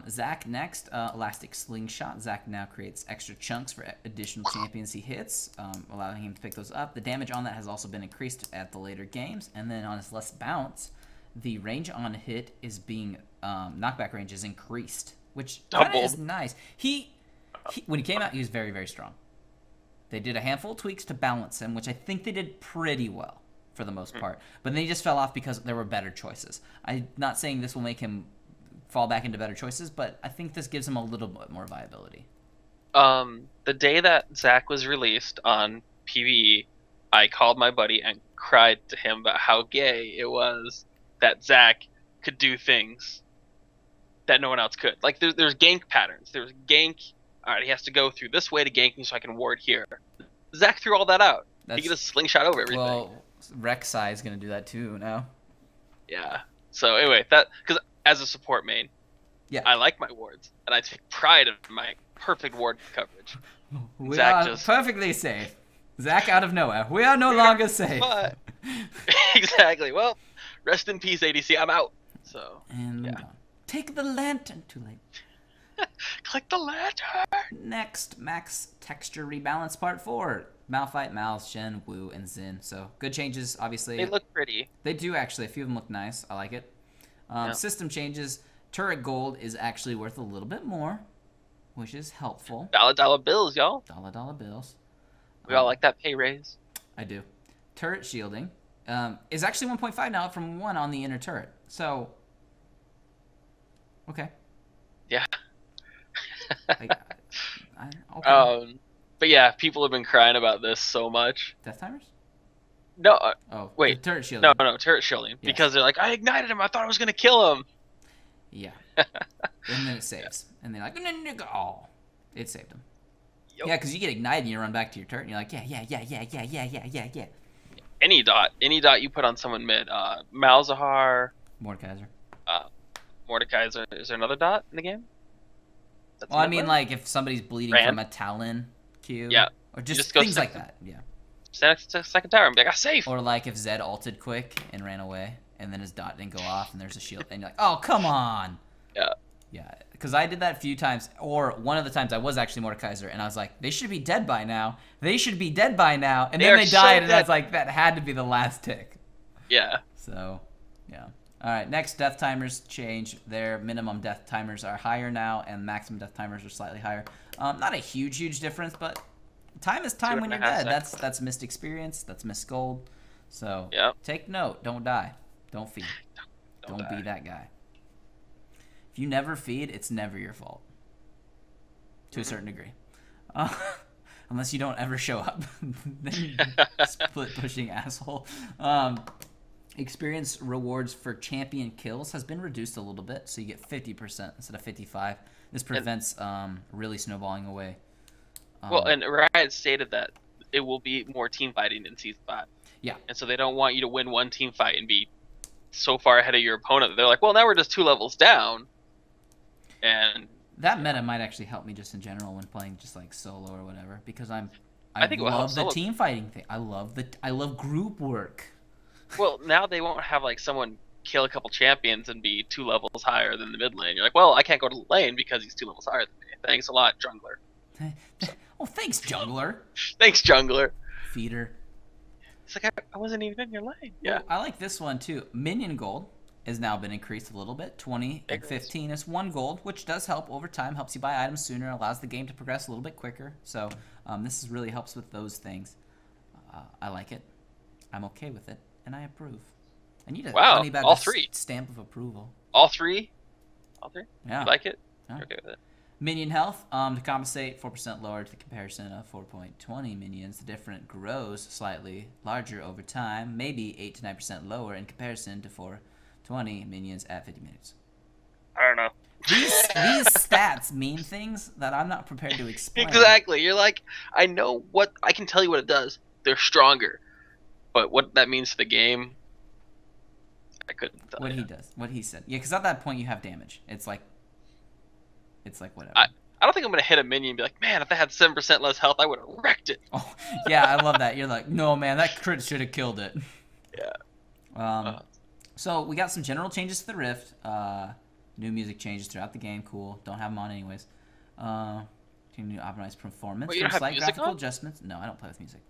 Speaker 1: Zac next, Elastic Slingshot. Zac now creates extra chunks for additional champions he hits, allowing him to pick those up. The damage on that has also been increased at the later games. And then on his less bounce, the range on hit is being, knockback range is increased, which is nice. When he came out, he was very, very strong. They did a handful of tweaks to balance him, which I think they did pretty well for the most part. But then he just fell off because there were better choices. I'm not saying this will make him fall back into better choices, but I think this gives him a little bit more viability.
Speaker 2: The day that Zac was released on PvE, I called my buddy and cried to him about how gay it was that Zac could do things that no one else could. Like, there's gank patterns. There's gank, alright, he has to go through this way to gank me so I can ward here. Zac threw all that out. He could just slingshot over everything.
Speaker 1: Well, Rek'Sai is going to do that too now.
Speaker 2: Yeah. So anyway, because as a support main, I like my wards, and I take pride in my perfect ward coverage.
Speaker 1: We are perfectly safe. Zac out of nowhere. We are no longer safe.
Speaker 2: But, exactly. Well, rest in peace, ADC. I'm out. So,
Speaker 1: and take the lantern. Too late.
Speaker 2: Click the lantern.
Speaker 1: Next, Max Texture Rebalance Part 4. Malphite, Mal, Shen, Wu, and Xin. So, good changes, obviously.
Speaker 2: They look pretty.
Speaker 1: They do, actually. A few of them look nice. I like it. System changes. Turret gold is actually worth a little bit more, which is helpful.
Speaker 2: Dollar bills, y'all.
Speaker 1: Dollar bills.
Speaker 2: We all like that pay raise.
Speaker 1: I do. Turret shielding is actually 1.5 now from 1 on the inner turret. So, okay.
Speaker 2: Yeah.
Speaker 1: Okay.
Speaker 2: But yeah, people have been crying about this so much.
Speaker 1: Death timers?
Speaker 2: No.
Speaker 1: Wait. Turret shielding.
Speaker 2: No, turret shielding. Yes. Because they're like, I ignited him. I thought I was gonna kill him.
Speaker 1: Yeah. And then it saves. And they're like, oh, it saved him. Yep. Yeah, because you get ignited and you run back to your turret and you're like, yeah.
Speaker 2: Any dot you put on someone mid. Malzahar.
Speaker 1: Mordekaiser.
Speaker 2: Mordekaiser. Is there another dot in the game?
Speaker 1: Well, I mean, like, if somebody's bleeding from a Talon Q.
Speaker 2: Yeah.
Speaker 1: Or just things like that. Yeah.
Speaker 2: Second tower and be like, I'm safe.
Speaker 1: Or like if Zed ulted quick and ran away, and then his dot didn't go off, and there's a shield, and you're like, oh, come on.
Speaker 2: Yeah.
Speaker 1: Yeah, because I did that a few times, or one of the times I was actually Mordekaiser, and I was like, they should be dead by now. They should be dead by now. And then they died, and I was like, that had to be the last tick.
Speaker 2: Yeah.
Speaker 1: So, yeah. All right, next, death timers change. Their minimum death timers are higher now, and maximum death timers are slightly higher. Not a huge difference, but time is time when you're dead. That's missed experience. That's missed gold. So take note. Don't die. Don't feed. Don't be that guy. If you never feed, it's never your fault. To a certain degree. Unless you don't ever show up. Then split pushing asshole. Experience rewards for champion kills has been reduced a little bit, so you get 50% instead of 55%. This prevents really snowballing away.
Speaker 2: Well, and Riot stated that it will be more team fighting in Season 5.
Speaker 1: Yeah.
Speaker 2: And so they don't want you to win one team fight and be so far ahead of your opponent. They're like, well, now we're just 2 levels down. And
Speaker 1: that meta might actually help me just in general when playing just like solo or whatever, because I
Speaker 2: think it will
Speaker 1: love
Speaker 2: help
Speaker 1: the team fighting thing. I love group work.
Speaker 2: Well, now they won't have like someone kill a couple champions and be 2 levels higher than the mid lane. You're like, well, I can't go to the lane because he's 2 levels higher than me. Thanks a lot, jungler.
Speaker 1: Oh, thanks, jungler.
Speaker 2: Thanks, jungler.
Speaker 1: Feeder.
Speaker 2: It's like I wasn't even in your lane. Yeah.
Speaker 1: Oh, I like this one too. Minion gold has now been increased a little bit. 20 and 15 is 1 gold, which does help over time. Helps you buy items sooner. Allows the game to progress a little bit quicker. So this is really helps with those things. I like it. I'm okay with it, and I approve. I need a Honey Badger
Speaker 2: all 3
Speaker 1: stamp of approval.
Speaker 2: All 3? All 3?
Speaker 1: Yeah.
Speaker 2: You like it?
Speaker 1: Yeah.
Speaker 2: You're okay with it?
Speaker 1: Minion health, to compensate, 4% lower to the comparison of 4.20 minions. The difference grows slightly larger over time, maybe 8 to 9% lower in comparison to 420 minions at 50 minutes.
Speaker 2: I don't know.
Speaker 1: These stats mean things that I'm not prepared to explain.
Speaker 2: Exactly. You're like, I know what I can tell you what it does. They're stronger, but what that means to the game, I couldn't tell
Speaker 1: what
Speaker 2: you.
Speaker 1: he does, what he said. Yeah, because at that point you have damage. It's like whatever.
Speaker 2: I don't think I'm gonna hit a minion and be like, man, if they had 7% less health, I would have wrecked it.
Speaker 1: Oh, yeah, I love that. You're like, no, man, that crit should have killed it.
Speaker 2: Yeah.
Speaker 1: So we got some general changes to the Rift. New music changes throughout the game. Cool. Don't have them on anyways. Continue to optimize performance.
Speaker 2: Wait, you don't have
Speaker 1: slight
Speaker 2: music
Speaker 1: graphical
Speaker 2: on?
Speaker 1: adjustments. No, I don't play with music.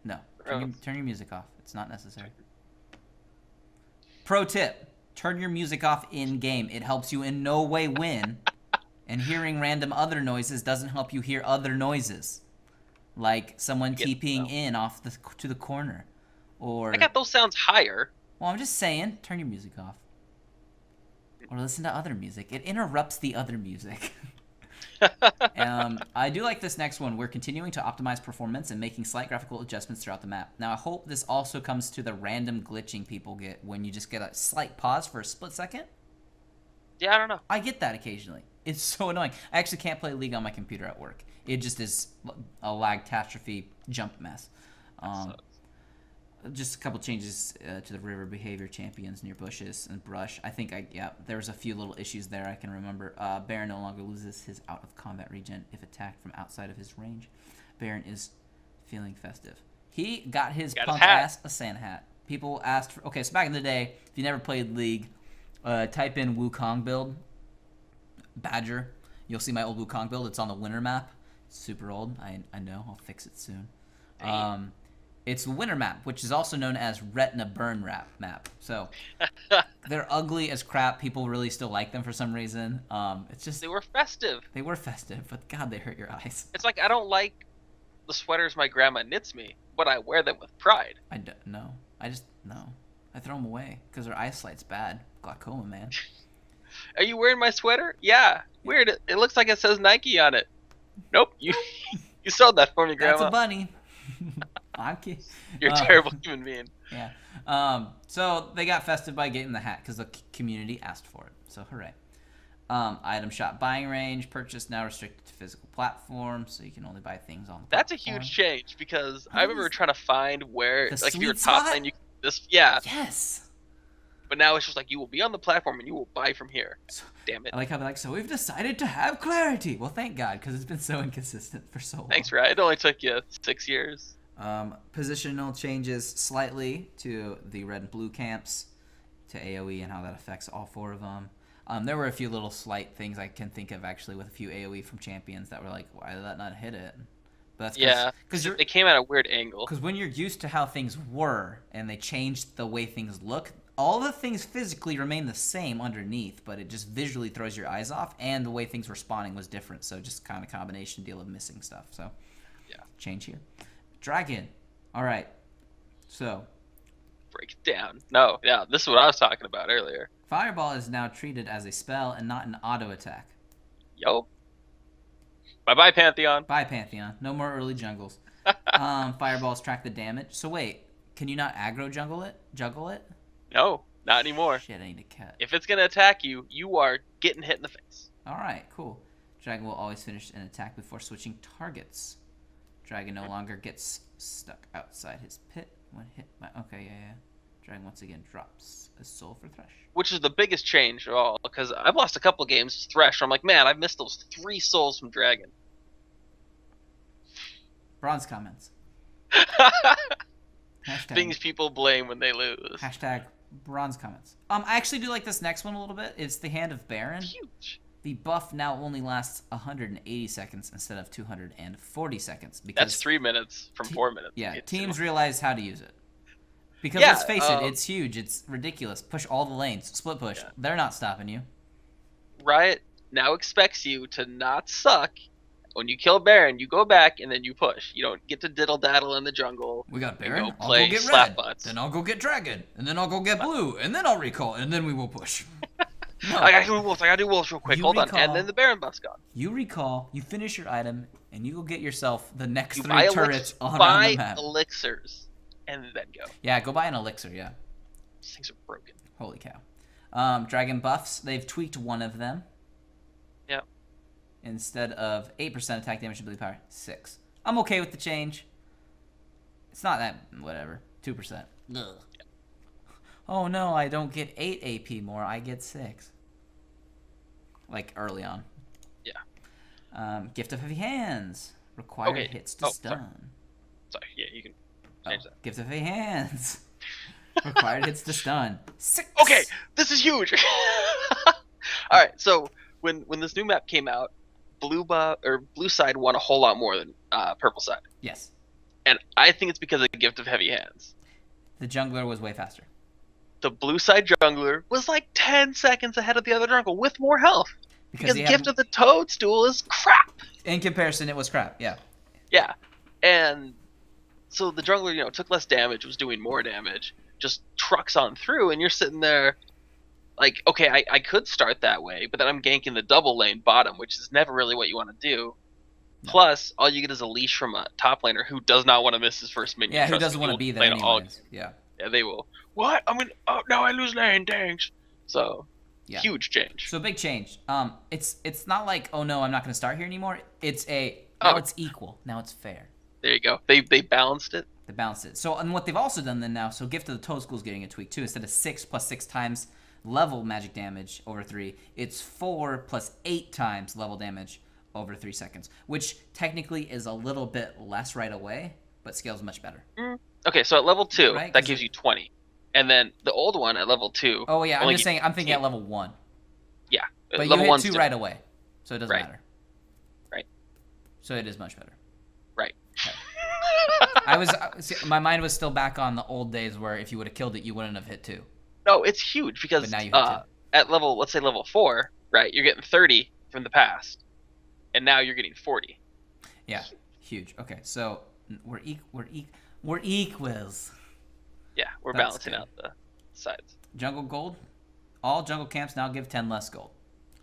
Speaker 1: No. Turn your music off. It's not necessary. Pro tip. Turn your music off in-game. It helps you in no way win. And hearing random other noises doesn't help you hear other noises. Like someone TPing in off to the corner. Or
Speaker 2: I got those sounds higher.
Speaker 1: Well, I'm just saying, turn your music off. Or listen to other music. It interrupts the other music. I do like this next one. We're continuing to optimize performance and making slight graphical adjustments throughout the map. Now, I hope this also comes to the random glitching people get when you just get a slight pause for a split second.
Speaker 2: Yeah, I don't know.
Speaker 1: I get that occasionally. It's so annoying. I actually can't play League on my computer at work. It just is a lag catastrophe jump mess. Just a couple changes to the river behavior champions near bushes and brush. I think there was a few little issues there I can remember. Baron no longer loses his out of combat regen if attacked from outside of his range. Baron is feeling festive. He got his punk ass a Santa hat. People asked for, okay, so back in the day, if you never played League, type in Wukong build, Badger. You'll see my old Wukong build. It's on the winter map. It's super old. I know. I'll fix it soon. It's the winter map, which is also known as Retina Burn map. So they're ugly as crap. People really still like them for some reason. It's just
Speaker 2: they were festive.
Speaker 1: They were festive, but God, they hurt your eyes.
Speaker 2: It's like I don't like the sweaters my grandma knits me, but I wear them with pride.
Speaker 1: I don't know. I throw them away because their eyesight's bad. Glaucoma, man.
Speaker 2: Are you wearing my sweater? Yeah. Weird. It looks like it says Nike on it. Nope. You sold that for me, Grandma.
Speaker 1: That's a bunny. I'm kidding.
Speaker 2: You're a terrible human being.
Speaker 1: Yeah. So they got festive by getting the hat because the community asked for it. So hooray. Item shop buying range. Purchase now restricted to physical platforms, so you can only buy things on the platform.
Speaker 2: That's a huge change because I remember trying to find where, like, if you're
Speaker 1: spot?
Speaker 2: top lane, you yeah.
Speaker 1: Yes.
Speaker 2: But now it's just like you will be on the platform and you will buy from here. Damn it.
Speaker 1: I like how they're like, so we've decided to have clarity. Well, thank God, because it's been so inconsistent for so long.
Speaker 2: Thanks, right? It only took you 6 years.
Speaker 1: Positional changes slightly to the red and blue camps, to AoE and how that affects all 4 of them. There were a few little slight things I can think of actually with a few AoE from champions that were like, why did that not hit it? But that's
Speaker 2: because they came at a weird angle.
Speaker 1: Because when you're used to how things were and they changed the way things look, all the things physically remain the same underneath, but it just visually throws your eyes off, and the way things were spawning was different. So just kind of combination deal of missing stuff. So
Speaker 2: yeah,
Speaker 1: change here. Dragon. All right. So
Speaker 2: break it down. No, yeah, this is what I was talking about earlier.
Speaker 1: Fireball is now treated as a spell and not an auto attack.
Speaker 2: Yo. Bye-bye, Pantheon.
Speaker 1: Bye, Pantheon. No more early jungles. Fireballs track the damage. So wait, can you not aggro juggle it?
Speaker 2: No, not anymore.
Speaker 1: Shit, I need to cut.
Speaker 2: If it's going to attack you, you are getting hit in the face.
Speaker 1: All right, cool. Dragon will always finish an attack before switching targets. Dragon no longer gets stuck outside his pit when hit by... Okay, yeah. Dragon once again drops a soul for Thresh.
Speaker 2: Which is the biggest change of all, because I've lost a couple games to Thresh. I'm like, man, I've missed those 3 souls from Dragon.
Speaker 1: Bronze comments.
Speaker 2: Things people blame when they lose.
Speaker 1: Hashtag bronze comments. I actually do like this next one a little bit. It's the Hand of Baron.
Speaker 2: Huge.
Speaker 1: The buff now only lasts 180 seconds instead of 240 seconds. Because
Speaker 2: that's 3 minutes from 4 minutes.
Speaker 1: Yeah, teams realize how to use it. Because let's face it, it's huge. It's ridiculous. Push all the lanes. Split push. Yeah. They're not stopping you.
Speaker 2: Riot now expects you to not suck. When you kill Baron, you go back and then you push. You don't get to diddle-daddle in the jungle.
Speaker 1: We got Baron.
Speaker 2: I'll go get red. Butts.
Speaker 1: Then I'll go get Dragon. And then I'll go get blue. And then I'll recall. And then we will push.
Speaker 2: No. I gotta do wolves real quick. Hold on. And then the Baron buff's gone.
Speaker 1: You recall, you finish your item, and you go get yourself the next 3 turrets on the map.
Speaker 2: Buy elixirs, and then go.
Speaker 1: Yeah, go buy an elixir, yeah.
Speaker 2: These things are broken.
Speaker 1: Holy cow. Dragon buffs, they've tweaked one of them.
Speaker 2: Yep.
Speaker 1: Instead of 8% attack damage and bleed power, 6. I'm okay with the change. It's not that, whatever, 2%. Ugh. Oh no, I don't get 8 AP more, I get 6. Like, early on.
Speaker 2: Yeah.
Speaker 1: Gift of Heavy Hands. Required hits to stun.
Speaker 2: Sorry, yeah, you can change that.
Speaker 1: Gift of Heavy Hands. Required hits to stun. 6.
Speaker 2: Okay, this is huge. Alright, so when this new map came out, blue side won a whole lot more than purple side.
Speaker 1: Yes.
Speaker 2: And I think it's because of the Gift of Heavy Hands.
Speaker 1: The jungler was way faster.
Speaker 2: The blue side jungler was like 10 seconds ahead of the other jungle with more health. Because Gift of the Toadstool is crap.
Speaker 1: In comparison, it was crap, yeah.
Speaker 2: Yeah. And so the jungler, took less damage, was doing more damage, just trucks on through, and you're sitting there like, okay, I could start that way, but then I'm ganking the double lane bottom, which is never really what you want to do. No. Plus, all you get is a leash from a top laner who does not want to miss his first minion.
Speaker 1: Yeah, who doesn't want to be there anyways. Yeah,
Speaker 2: they will. What? Now I lose lane, thanks. So, huge change.
Speaker 1: So big change. It's not like, oh no, I'm not going to start here anymore. It's it's equal. Now it's fair.
Speaker 2: There you go. They balanced it.
Speaker 1: They balanced it. So, and what they've also done then now, so Gift of the Toadstool is getting a tweak too. Instead of 6 plus 6 times level magic damage over 3, it's 4 plus 8 times level damage over 3 seconds, which technically is a little bit less right away, but scales much better.
Speaker 2: Okay, so at level 2, right? That gives you 20. And then the old one at level 2...
Speaker 1: Oh, yeah, I'm thinking at level 1.
Speaker 2: Yeah.
Speaker 1: But level you hit 2 right away, so it doesn't matter.
Speaker 2: Right.
Speaker 1: So it is much better.
Speaker 2: Right.
Speaker 1: Okay. My mind was still back on the old days where if you would have killed it, you wouldn't have hit 2.
Speaker 2: No, it's huge because now you at level, let's say level 4, right, you're getting 30 from the past, and now you're getting 40.
Speaker 1: Yeah, huge. Okay, so we're equals.
Speaker 2: Yeah, we're balancing out the sides.
Speaker 1: Jungle gold. All jungle camps now give 10 less gold.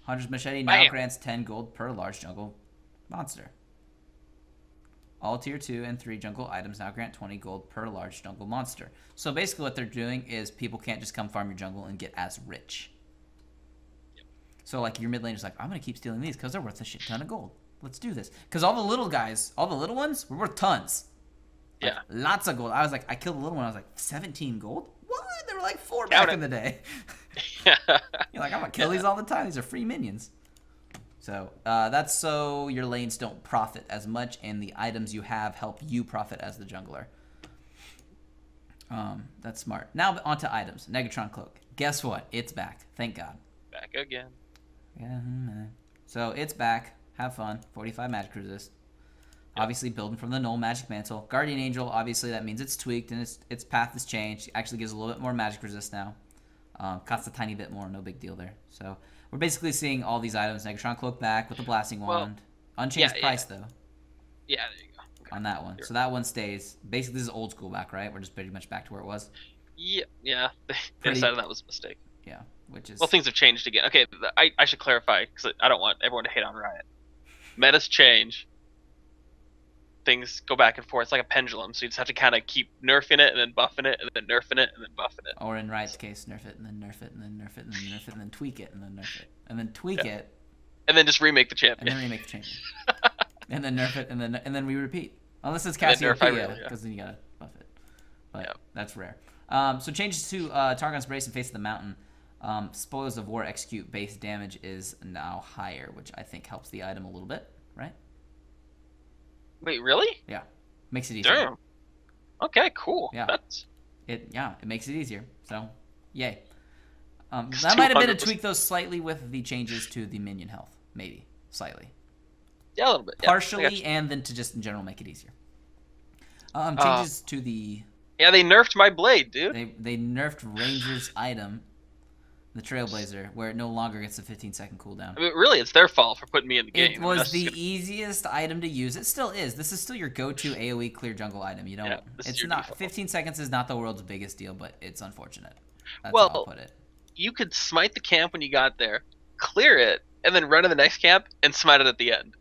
Speaker 1: Hunter's Machete now grants 10 gold per large jungle monster. All tier 2 and 3 jungle items now grant 20 gold per large jungle monster. So basically what they're doing is people can't just come farm your jungle and get as rich. Yep. So like your mid laner's like, I'm going to keep stealing these because they're worth a shit ton of gold. Let's do this. Because all the little guys, all the little ones, were worth tons. Like,
Speaker 2: yeah.
Speaker 1: Lots of gold. I was like, I killed a little one. I was like, 17 gold? What? They were like 4 back in the day. You're like, I'm going to kill these all the time. These are free minions. So that's so your lanes don't profit as much, and the items you have help you profit as the jungler. That's smart. Now onto items. Negatron Cloak. Guess what? It's back. Thank God.
Speaker 2: Back again.
Speaker 1: Yeah. So it's back. Have fun. 45 magic resist. Yep. Obviously building from the null magic mantle. Guardian Angel. Obviously that means it's tweaked and its path has changed. Actually gives a little bit more magic resist now. Costs a tiny bit more. No big deal there. So we're basically seeing all these items. Negatron Cloak back with the Blasting Wand. Unchanged price, though.
Speaker 2: Yeah, there you go. Okay.
Speaker 1: On that one. So that one stays. Basically, this is old school back, right? We're just pretty much back to where it was.
Speaker 2: Yeah. They decided that was a mistake.
Speaker 1: Yeah, which is...
Speaker 2: Well, things have changed again. Okay, I should clarify, because I don't want everyone to hate on Riot. Metas change. Things go back and forth. It's like a pendulum, so you just have to kind of keep nerfing it, and then buffing it, and then nerfing it, and then buffing it.
Speaker 1: Or in Riot's case, nerf it, and then nerf it, and then nerf it, and then nerf it, and then tweak it, and then nerf it. And then tweak it,
Speaker 2: And then just remake the champion.
Speaker 1: And then remake the champion. And then nerf it, and then we repeat. Unless it's Cassiopeia, because then you gotta buff it. But that's rare. So changes to Targon's Brace and Face of the Mountain. Spoils of War execute base damage is now higher, which I think helps the item a little bit, right?
Speaker 2: Wait, really?
Speaker 1: Yeah. Makes it easier.
Speaker 2: Damn. Okay, cool.
Speaker 1: Yeah. It makes it easier. So, yay.
Speaker 2: That
Speaker 1: might have been a tweak, though, slightly with the changes to the minion health. Maybe. Slightly.
Speaker 2: Yeah, a little bit.
Speaker 1: Partially, and then to just, in general, make it easier. Changes to the...
Speaker 2: Yeah, they nerfed my blade, dude.
Speaker 1: They nerfed Ranger's item, the Trailblazer, where it no longer gets a 15-second cooldown.
Speaker 2: I mean, really, it's their fault for putting me in the game.
Speaker 1: It was the easiest item to use. It still is. This is still your go-to AoE clear jungle item. You don't. Yeah, it's not. Default. 15 seconds is not the world's biggest deal, but it's unfortunate. That's how I'll put it.
Speaker 2: You could smite the camp when you got there, clear it, and then run to the next camp and smite it at the end.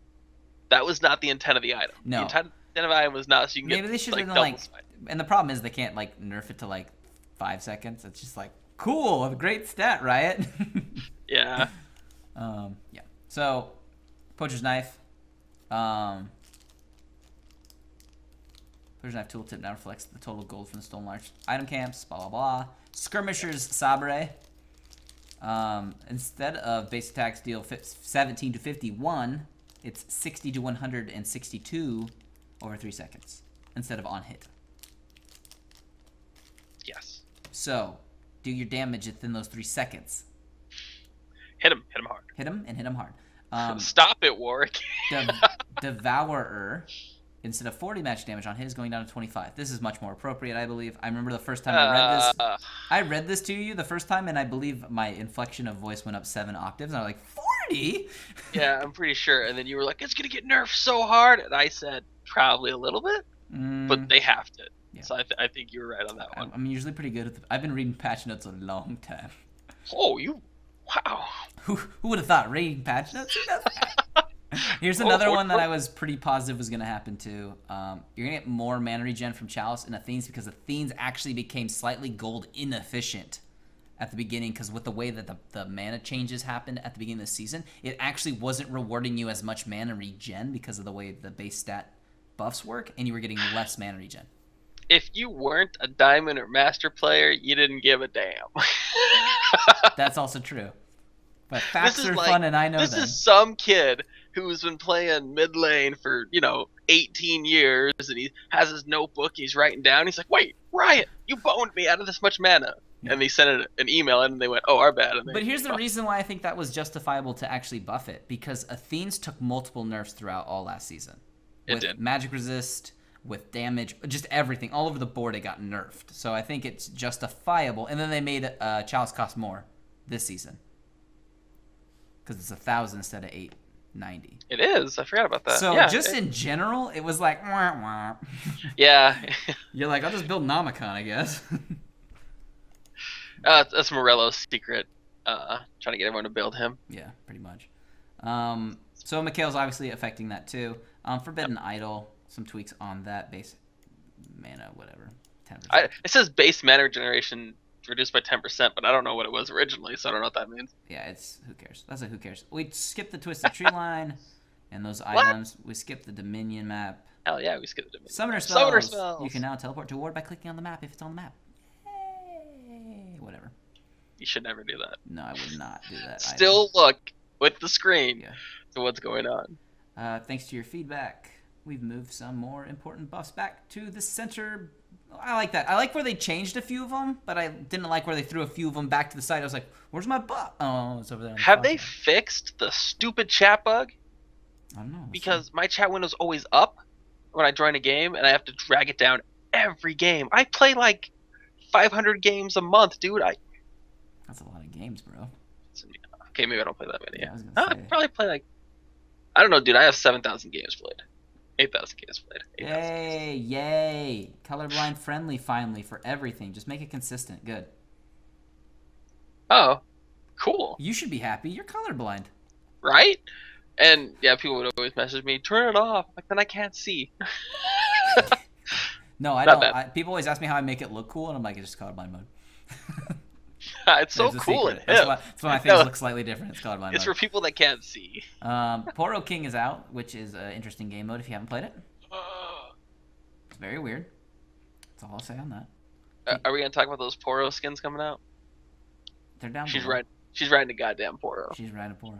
Speaker 2: That was not the intent of the item.
Speaker 1: No.
Speaker 2: The intent of the item was not so you can
Speaker 1: Maybe
Speaker 2: get
Speaker 1: they should
Speaker 2: like,
Speaker 1: have
Speaker 2: double
Speaker 1: like.
Speaker 2: smite. And
Speaker 1: the problem is they can't like nerf it to like 5 seconds. It's just like cool, a great stat, Riot.
Speaker 2: Yeah.
Speaker 1: Yeah. So, Poacher's Knife. Poacher's Knife tooltip now reflects the total gold from the Stolen Larch item camps. Blah blah blah. Skirmisher's Sabre. Instead of base attacks deal 17 to 51, it's 60 to 162 over 3 seconds instead of on hit.
Speaker 2: Yes.
Speaker 1: So, do your damage within those 3 seconds.
Speaker 2: Hit him hard.
Speaker 1: Hit him and hit him hard.
Speaker 2: Stop it, Warwick.
Speaker 1: Devourer, instead of 40 match damage on his, going down to 25. This is much more appropriate, I believe. I remember the first time I read this. I read this to you the first time, and I believe my inflection of voice went up 7 octaves. And I was like, 40?
Speaker 2: Yeah, I'm pretty sure. And then you were like, it's going to get nerfed so hard. And I said, probably a little bit, but they have to. Yeah. So I think you were right on that one.
Speaker 1: I'm usually pretty good at I've been reading patch notes a long time.
Speaker 2: Oh, wow.
Speaker 1: Who would have thought reading patch notes? Here's another one that I was pretty positive was going to happen too. You're going to get more mana regen from Chalice and Athenes because Athenes actually became slightly gold inefficient at the beginning because with the way that the mana changes happened at the beginning of the season, it actually wasn't rewarding you as much mana regen because of the way the base stat buffs work, and you were getting less mana regen.
Speaker 2: If you weren't a Diamond or Master player, you didn't give a damn.
Speaker 1: That's also true. But facts are fun, and I know
Speaker 2: this is some kid who's been playing mid lane for 18 years, and he has his notebook. He's writing down. He's like, "Wait, Riot, you boned me out of this much mana." Yeah. And they sent an email, and they went, "Oh, our bad."
Speaker 1: But here's the reason why I think that was justifiable to actually buff it, because Athenes took multiple nerfs throughout all last season.
Speaker 2: It did.
Speaker 1: Magic resist, with damage, just everything all over the board. It got nerfed, so I think it's justifiable. And then they made Chalice cost more this season because it's 1,000 instead of 890.
Speaker 2: It is. I forgot about that.
Speaker 1: So in general, it was like wah, wah.
Speaker 2: Yeah.
Speaker 1: You're like, I'll just build Namicon, I guess.
Speaker 2: That's Morello's secret. Trying to get everyone to build him.
Speaker 1: Yeah, pretty much. So Mikhail's obviously affecting that too. Forbidden Idol, some tweaks on that. Base mana, whatever. 10%.
Speaker 2: It says base mana regeneration reduced by 10%, but I don't know what it was originally, so I don't know what that means.
Speaker 1: Yeah, it's who cares. That's a who cares. We skipped the Twisted Tree Line and those items. We skipped the Dominion map.
Speaker 2: Hell yeah, we skipped the Dominion.
Speaker 1: Summoner spells. You can now teleport to a ward by clicking on the map if it's on the map. Yay! Whatever.
Speaker 2: You should never do that.
Speaker 1: No, I would not do that.
Speaker 2: Still look with the screen to what's going on.
Speaker 1: Thanks to your feedback, we've moved some more important buffs back to the center. I like that. I like where they changed a few of them, but I didn't like where they threw a few of them back to the side. I was like, where's my buff? Oh, it's over there.
Speaker 2: Have they fixed the stupid chat bug?
Speaker 1: I don't know.
Speaker 2: Because my chat window's always up when I join a game, and I have to drag it down every game. I play like 500 games a month, dude.
Speaker 1: That's a lot of games, bro.
Speaker 2: Okay, maybe I don't play that many.
Speaker 1: Yeah, I
Speaker 2: probably play like, I don't know, dude. I have 7,000 games played. 8,000 games played. 8,000 games.
Speaker 1: Yay! Colorblind friendly finally for everything. Just make it consistent. Good.
Speaker 2: Oh, cool.
Speaker 1: You should be happy. You're colorblind.
Speaker 2: Right? And yeah, people would always message me, turn it off. Like, then I can't see.
Speaker 1: No, I don't. People always ask me how I make it look cool, and I'm like, it's just colorblind mode.
Speaker 2: It's so cool in him.
Speaker 1: That's why my face looks slightly different. It's colorblind
Speaker 2: It's
Speaker 1: mode.
Speaker 2: for people that can't see.
Speaker 1: Poro King is out, which is an interesting game mode if you haven't played it. It's very weird. That's all I'll say on that.
Speaker 2: Are we gonna talk about those Poro skins coming out?
Speaker 1: They're down.
Speaker 2: She's riding a goddamn Poro.
Speaker 1: She's riding a Poro.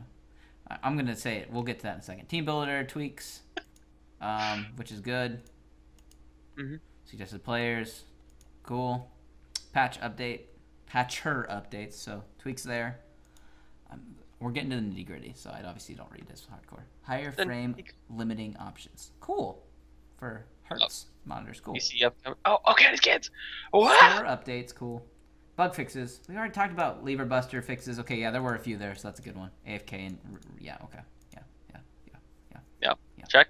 Speaker 1: I'm gonna say it. We'll get to that in a second. Team Builder tweaks, which is good. Suggested players, cool. Patcher updates. So tweaks there. We're getting to the nitty gritty, so I obviously don't read this hardcore. Higher frame limiting options. Cool. For Hertz monitors. Cool.
Speaker 2: PC upcoming. Oh, okay, these kids.
Speaker 1: Store updates. Cool. Bug fixes. We already talked about lever buster fixes. Okay, yeah, there were a few there, so that's a good one. AFK and yeah, okay, yeah.
Speaker 2: Check.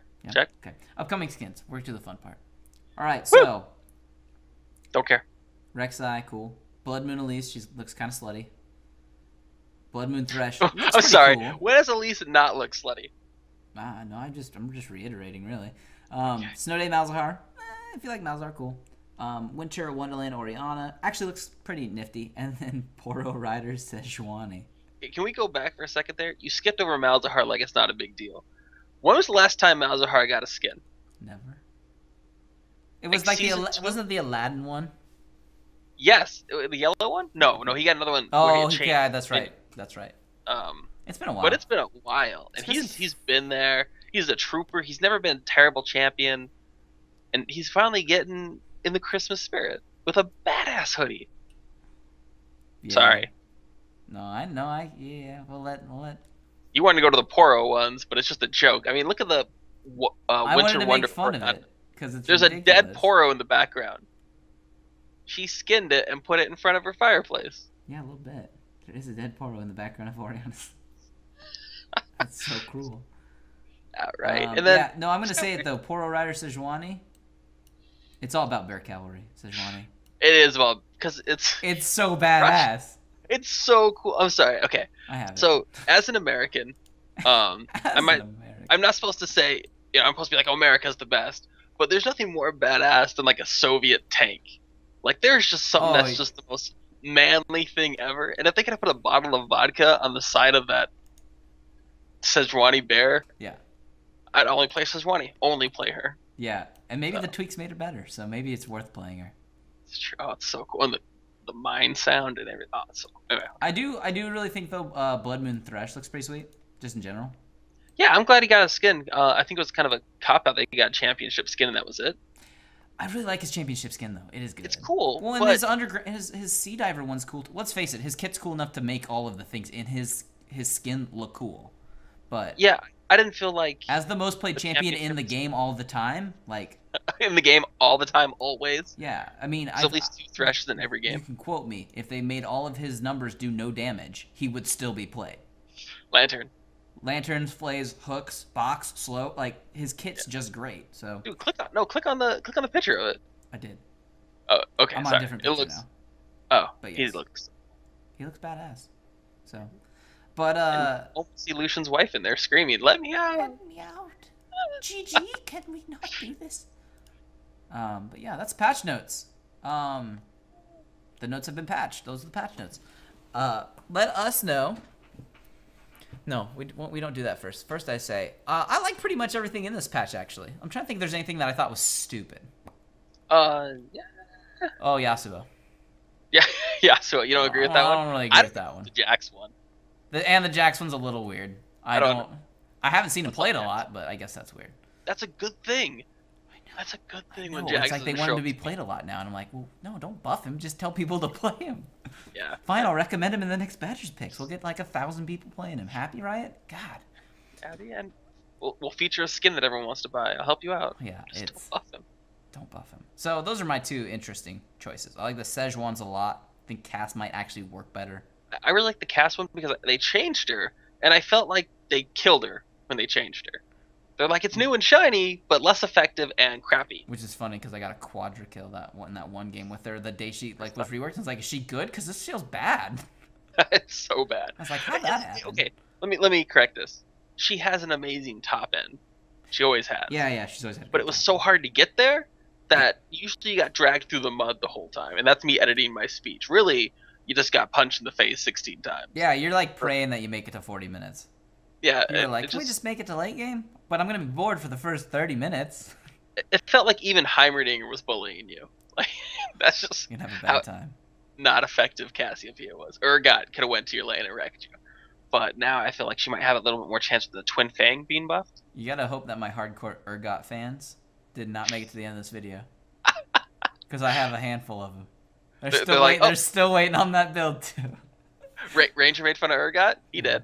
Speaker 1: Okay. Upcoming skins. We're to the fun part. All right, so.
Speaker 2: Don't care.
Speaker 1: Rek'Sai, cool. Blood Moon Elise, she looks kind of slutty. Blood Moon Thresh.
Speaker 2: I'm sorry.
Speaker 1: Cool.
Speaker 2: When does Elise not look slutty?
Speaker 1: No, I'm just reiterating, really. Snow Day Malzahar. I feel like Malzahar, cool. Winter Wonderland Oriana actually looks pretty nifty, and then Poro Rider Sejuani.
Speaker 2: Can we go back for a second there? You skipped over Malzahar like it's not a big deal. When was the last time Malzahar got a skin?
Speaker 1: Never. It was like wasn't it the Aladdin one?
Speaker 2: Yes, the yellow one. No, he got another one.
Speaker 1: Oh, yeah, that's right. That's right. It's been a while.
Speaker 2: But it's been a while, and he's been there. He's a trooper. He's never been a terrible champion, and he's finally getting in the Christmas spirit with a badass hoodie. Yeah. Sorry.
Speaker 1: No, yeah. We'll let.
Speaker 2: You wanted to go to the Poro ones, but it's just a joke. I mean, look at the Winter Wonder.
Speaker 1: Fun of it because
Speaker 2: there's ridiculous. A dead Poro in the background. She skinned it and put it in front of her fireplace.
Speaker 1: Yeah, a little bit. There is a dead Poro in the background of Oriana's. That's so cruel.
Speaker 2: Right. And then
Speaker 1: yeah, no, I'm gonna say it though. Poro Rider Sejuani. It's all about Bear Cavalry Sejuani.
Speaker 2: It is about because it's
Speaker 1: so badass.
Speaker 2: It's so cool. I'm sorry. Okay.
Speaker 1: I have it.
Speaker 2: So as an American, I'm not supposed to say I'm supposed to be like, oh, America's the best, but there's nothing more badass than like a Soviet tank. Like there's just something that's just the most manly thing ever. And if they could have put a bottle of vodka on the side of that Sejuani bear,
Speaker 1: yeah,
Speaker 2: I'd only play Sejuani. Only play her.
Speaker 1: Yeah, and maybe the tweaks made her better, so maybe it's worth playing her.
Speaker 2: It's true. Oh, it's so cool. And the mine sound and everything. Oh, it's so cool. Anyway.
Speaker 1: I do really think though Blood Moon Thresh looks pretty sweet, just in general.
Speaker 2: Yeah, I'm glad he got a skin. I think it was kind of a cop out that he got a championship skin and that was it. I
Speaker 1: really like his championship skin though. It is good.
Speaker 2: It's cool.
Speaker 1: Well, and his Sea Diver one's cool. Let's face it, his kit's cool enough to make all of the things in his skin look cool. But
Speaker 2: yeah, I didn't feel like
Speaker 1: as the most played champion in the game all the time, like
Speaker 2: in the game all the time, always.
Speaker 1: Yeah, I mean,
Speaker 2: there's at least 2 Threshes in every game.
Speaker 1: You can quote me. If they made all of his numbers do no damage, he would still be played. Lanterns, flays, hooks, box, slow. Like his kit's just great. So
Speaker 2: dude, click on the picture of it.
Speaker 1: I did.
Speaker 2: Oh, okay.
Speaker 1: I'm on a different picture now.
Speaker 2: Oh,
Speaker 1: but yes,
Speaker 2: he looks
Speaker 1: badass. So. But
Speaker 2: almost see Lucian's wife in there screaming, "Let me out!
Speaker 1: Let me out! GG, can we not do this?" But yeah, that's patch notes. The notes have been patched. Those are the patch notes. Let us know. No, we don't do that first. First, I say I like pretty much everything in this patch. Actually, I'm trying to think if there's anything that I thought was stupid.
Speaker 2: Yeah.
Speaker 1: Oh, Yasuo.
Speaker 2: Yeah. So you don't agree with that one?
Speaker 1: I don't really agree with that one.
Speaker 2: The Jax one.
Speaker 1: The Jax one's a little weird. I haven't seen him played a lot, but I guess that's weird.
Speaker 2: That's a good thing. I know. That's a good thing when
Speaker 1: It's
Speaker 2: Jax
Speaker 1: like they want him to be played a lot now, and I'm like, well, no, don't buff him. Just tell people to play him.
Speaker 2: Yeah.
Speaker 1: Fine, I'll recommend him in the next Badgers picks. We'll get like 1,000 people playing him. Happy, Riot? God.
Speaker 2: At the end, we'll feature a skin that everyone wants to buy. I'll help you out.
Speaker 1: Yeah,
Speaker 2: Just don't buff him.
Speaker 1: Don't buff him. So those are my 2 interesting choices. I like the Sejuani's a lot. I think Cass might actually work better.
Speaker 2: I really like the Cass one because they changed her, and I felt like they killed her when they changed her. They're like, it's new and shiny, but less effective and crappy.
Speaker 1: Which is funny because I got a quadra kill in that one game with her the day she was reworked. I was like, is she good? Because this feels bad.
Speaker 2: It's so bad.
Speaker 1: I was like, how'd that happen?
Speaker 2: Okay, let me correct this. She has an amazing top end. She always has.
Speaker 1: Yeah, she's always had.
Speaker 2: But it was so hard to get there that usually you got dragged through the mud the whole time, and that's me editing my speech. Really, you just got punched in the face 16 times.
Speaker 1: Yeah, you're like praying that you make it to 40 minutes.
Speaker 2: Yeah,
Speaker 1: you're like, can we just make it to late game? But I'm gonna be bored for the first 30 minutes.
Speaker 2: It felt like even Heimerdinger was bullying you. Like that's just
Speaker 1: you're gonna have a bad time.
Speaker 2: Not effective Cassiopeia was. Urgot could have went to your lane and wrecked you. But now I feel like she might have a little bit more chance with the Twin Fang being buffed.
Speaker 1: You gotta hope that my hardcore Urgot fans did not make it to the end of this video. Because I have a handful of them. They're still waiting on that build too.
Speaker 2: Ranger made fun of Urgot? He did.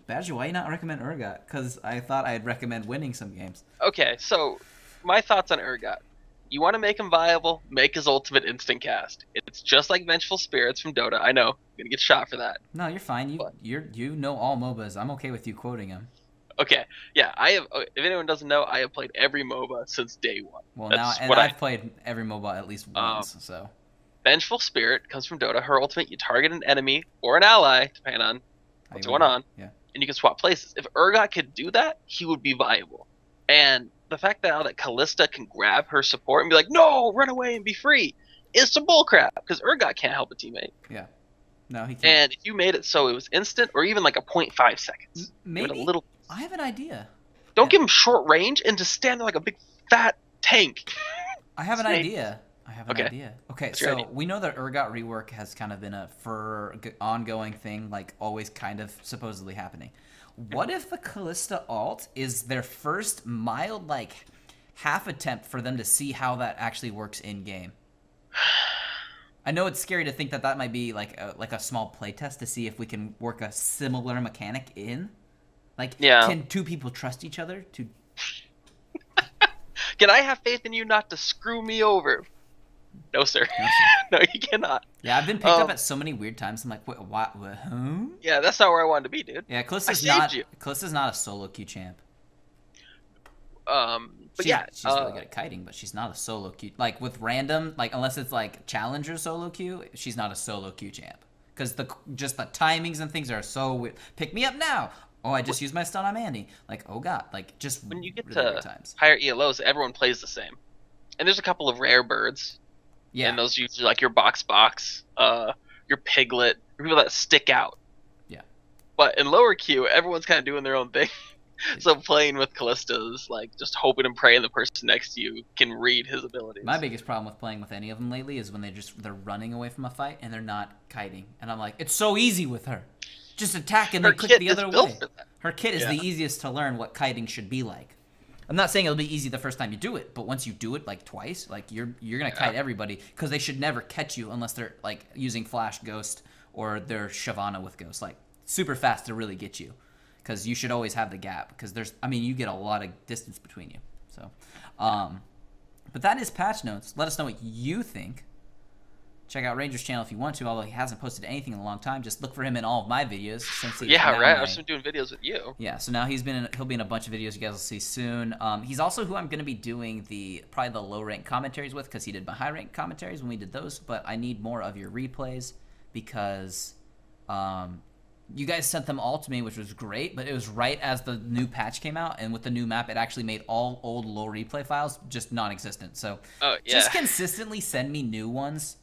Speaker 1: Badger, why you not recommend Urgot? Because I thought I'd recommend winning some games.
Speaker 2: Okay, so my thoughts on Urgot. You want to make him viable, make his ultimate instant cast. It's just like Vengeful Spirits from Dota. I know, I'm gonna get shot for that.
Speaker 1: No, you're fine. You know all MOBAs. I'm okay with you quoting him.
Speaker 2: Okay, yeah, I have. If anyone doesn't know, I have played every MOBA since day one.
Speaker 1: Well, I've played every MOBA at least once. So,
Speaker 2: Vengeful Spirit comes from Dota. Her ultimate, you target an enemy or an ally, depending on what's going on, and you can swap places. If Urgot could do that, he would be viable. And the fact that Kalista can grab her support and be like, "No, run away and be free," is some bullcrap because Urgot can't help a teammate.
Speaker 1: Yeah. No, he can't.
Speaker 2: And if you made it so it was instant or even like a 0.5 seconds,
Speaker 1: maybe.
Speaker 2: A little.
Speaker 1: I have an idea.
Speaker 2: Don't give him short range and just stand there like a big fat tank.
Speaker 1: I have an idea. Okay, so we know that Urgot rework has kind of been a ongoing thing, like always kind of supposedly happening. What if the Kalista ult is their first mild, like, half attempt for them to see how that actually works in-game? I know it's scary to think that might be like a small playtest to see if we can work a similar mechanic in. Like, can two people trust each other?
Speaker 2: Can I have faith in you not to screw me over? No, sir. No, you cannot.
Speaker 1: Yeah, I've been picked up at so many weird times. I'm like, what? Who?
Speaker 2: Yeah, that's not where I wanted to be, dude.
Speaker 1: Yeah, Kalista's not a solo queue champ. She's really good at kiting, but she's not a solo queue. Like with random, like unless it's like challenger solo queue, she's not a solo queue champ. Because the timings and things are so weird. Pick me up now. Oh, I just used my stun on Andy. Like, oh god, like just
Speaker 2: when you get
Speaker 1: really
Speaker 2: to
Speaker 1: times.
Speaker 2: Higher ELOs, everyone plays the same, and there's a couple of rare birds.
Speaker 1: Yeah,
Speaker 2: and those usually like your box, your piglet, people that stick out.
Speaker 1: Yeah,
Speaker 2: but in lower queue, everyone's kind of doing their own thing. So playing with Kalista is like just hoping and praying the person next to you can read his abilities.
Speaker 1: My biggest problem with playing with any of them lately is when they're running away from a fight and they're not kiting, and I'm like, it's so easy with her. Just attack and then click the other way. Her kit is the easiest to learn what kiting should be like. I'm not saying it'll be easy the first time you do it, but once you do it like twice, like you're gonna kite everybody because they should never catch you unless they're like using Flash Ghost or they're Shyvana with Ghost, like super fast to really get you. Because you should always have the gap because you get a lot of distance between you. So, but that is patch notes. Let us know what you think. Check out Ranger's channel if you want to, although he hasn't posted anything in a long time. Just look for him in all of my videos. Since
Speaker 2: I've just been doing videos with you.
Speaker 1: Yeah, so now he'll be in a bunch of videos you guys will see soon. He's also who I'm going to be doing probably the low rank commentaries with because he did my high rank commentaries when we did those. But I need more of your replays because you guys sent them all to me, which was great, but it was right as the new patch came out, and with the new map, it actually made all old low replay files just non-existent. So just consistently send me new ones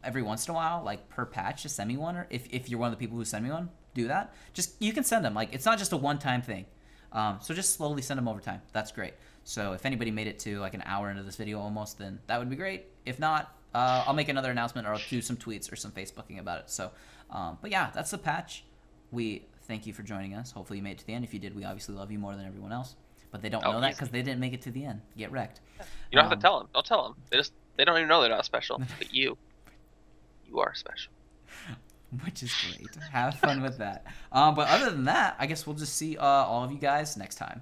Speaker 1: every once in a while, like per patch, just send me one, or if you're one of the people who send me one, do that. You can send them. Like, it's not just a one-time thing. So just slowly send them over time. That's great. So if anybody made it to like an hour into this video almost, then that would be great. If not, I'll make another announcement or I'll do some tweets or some Facebooking about it. So, but yeah, that's the patch. We thank you for joining us. Hopefully you made it to the end. If you did, we obviously love you more than everyone else. But they don't know that because they didn't make it to the end. Get wrecked.
Speaker 2: You don't have to tell them. Don't tell them. They don't even know they're not special. But you are special.
Speaker 1: Which is great. Have fun with that. But other than that, I guess we'll just see all of you guys next time.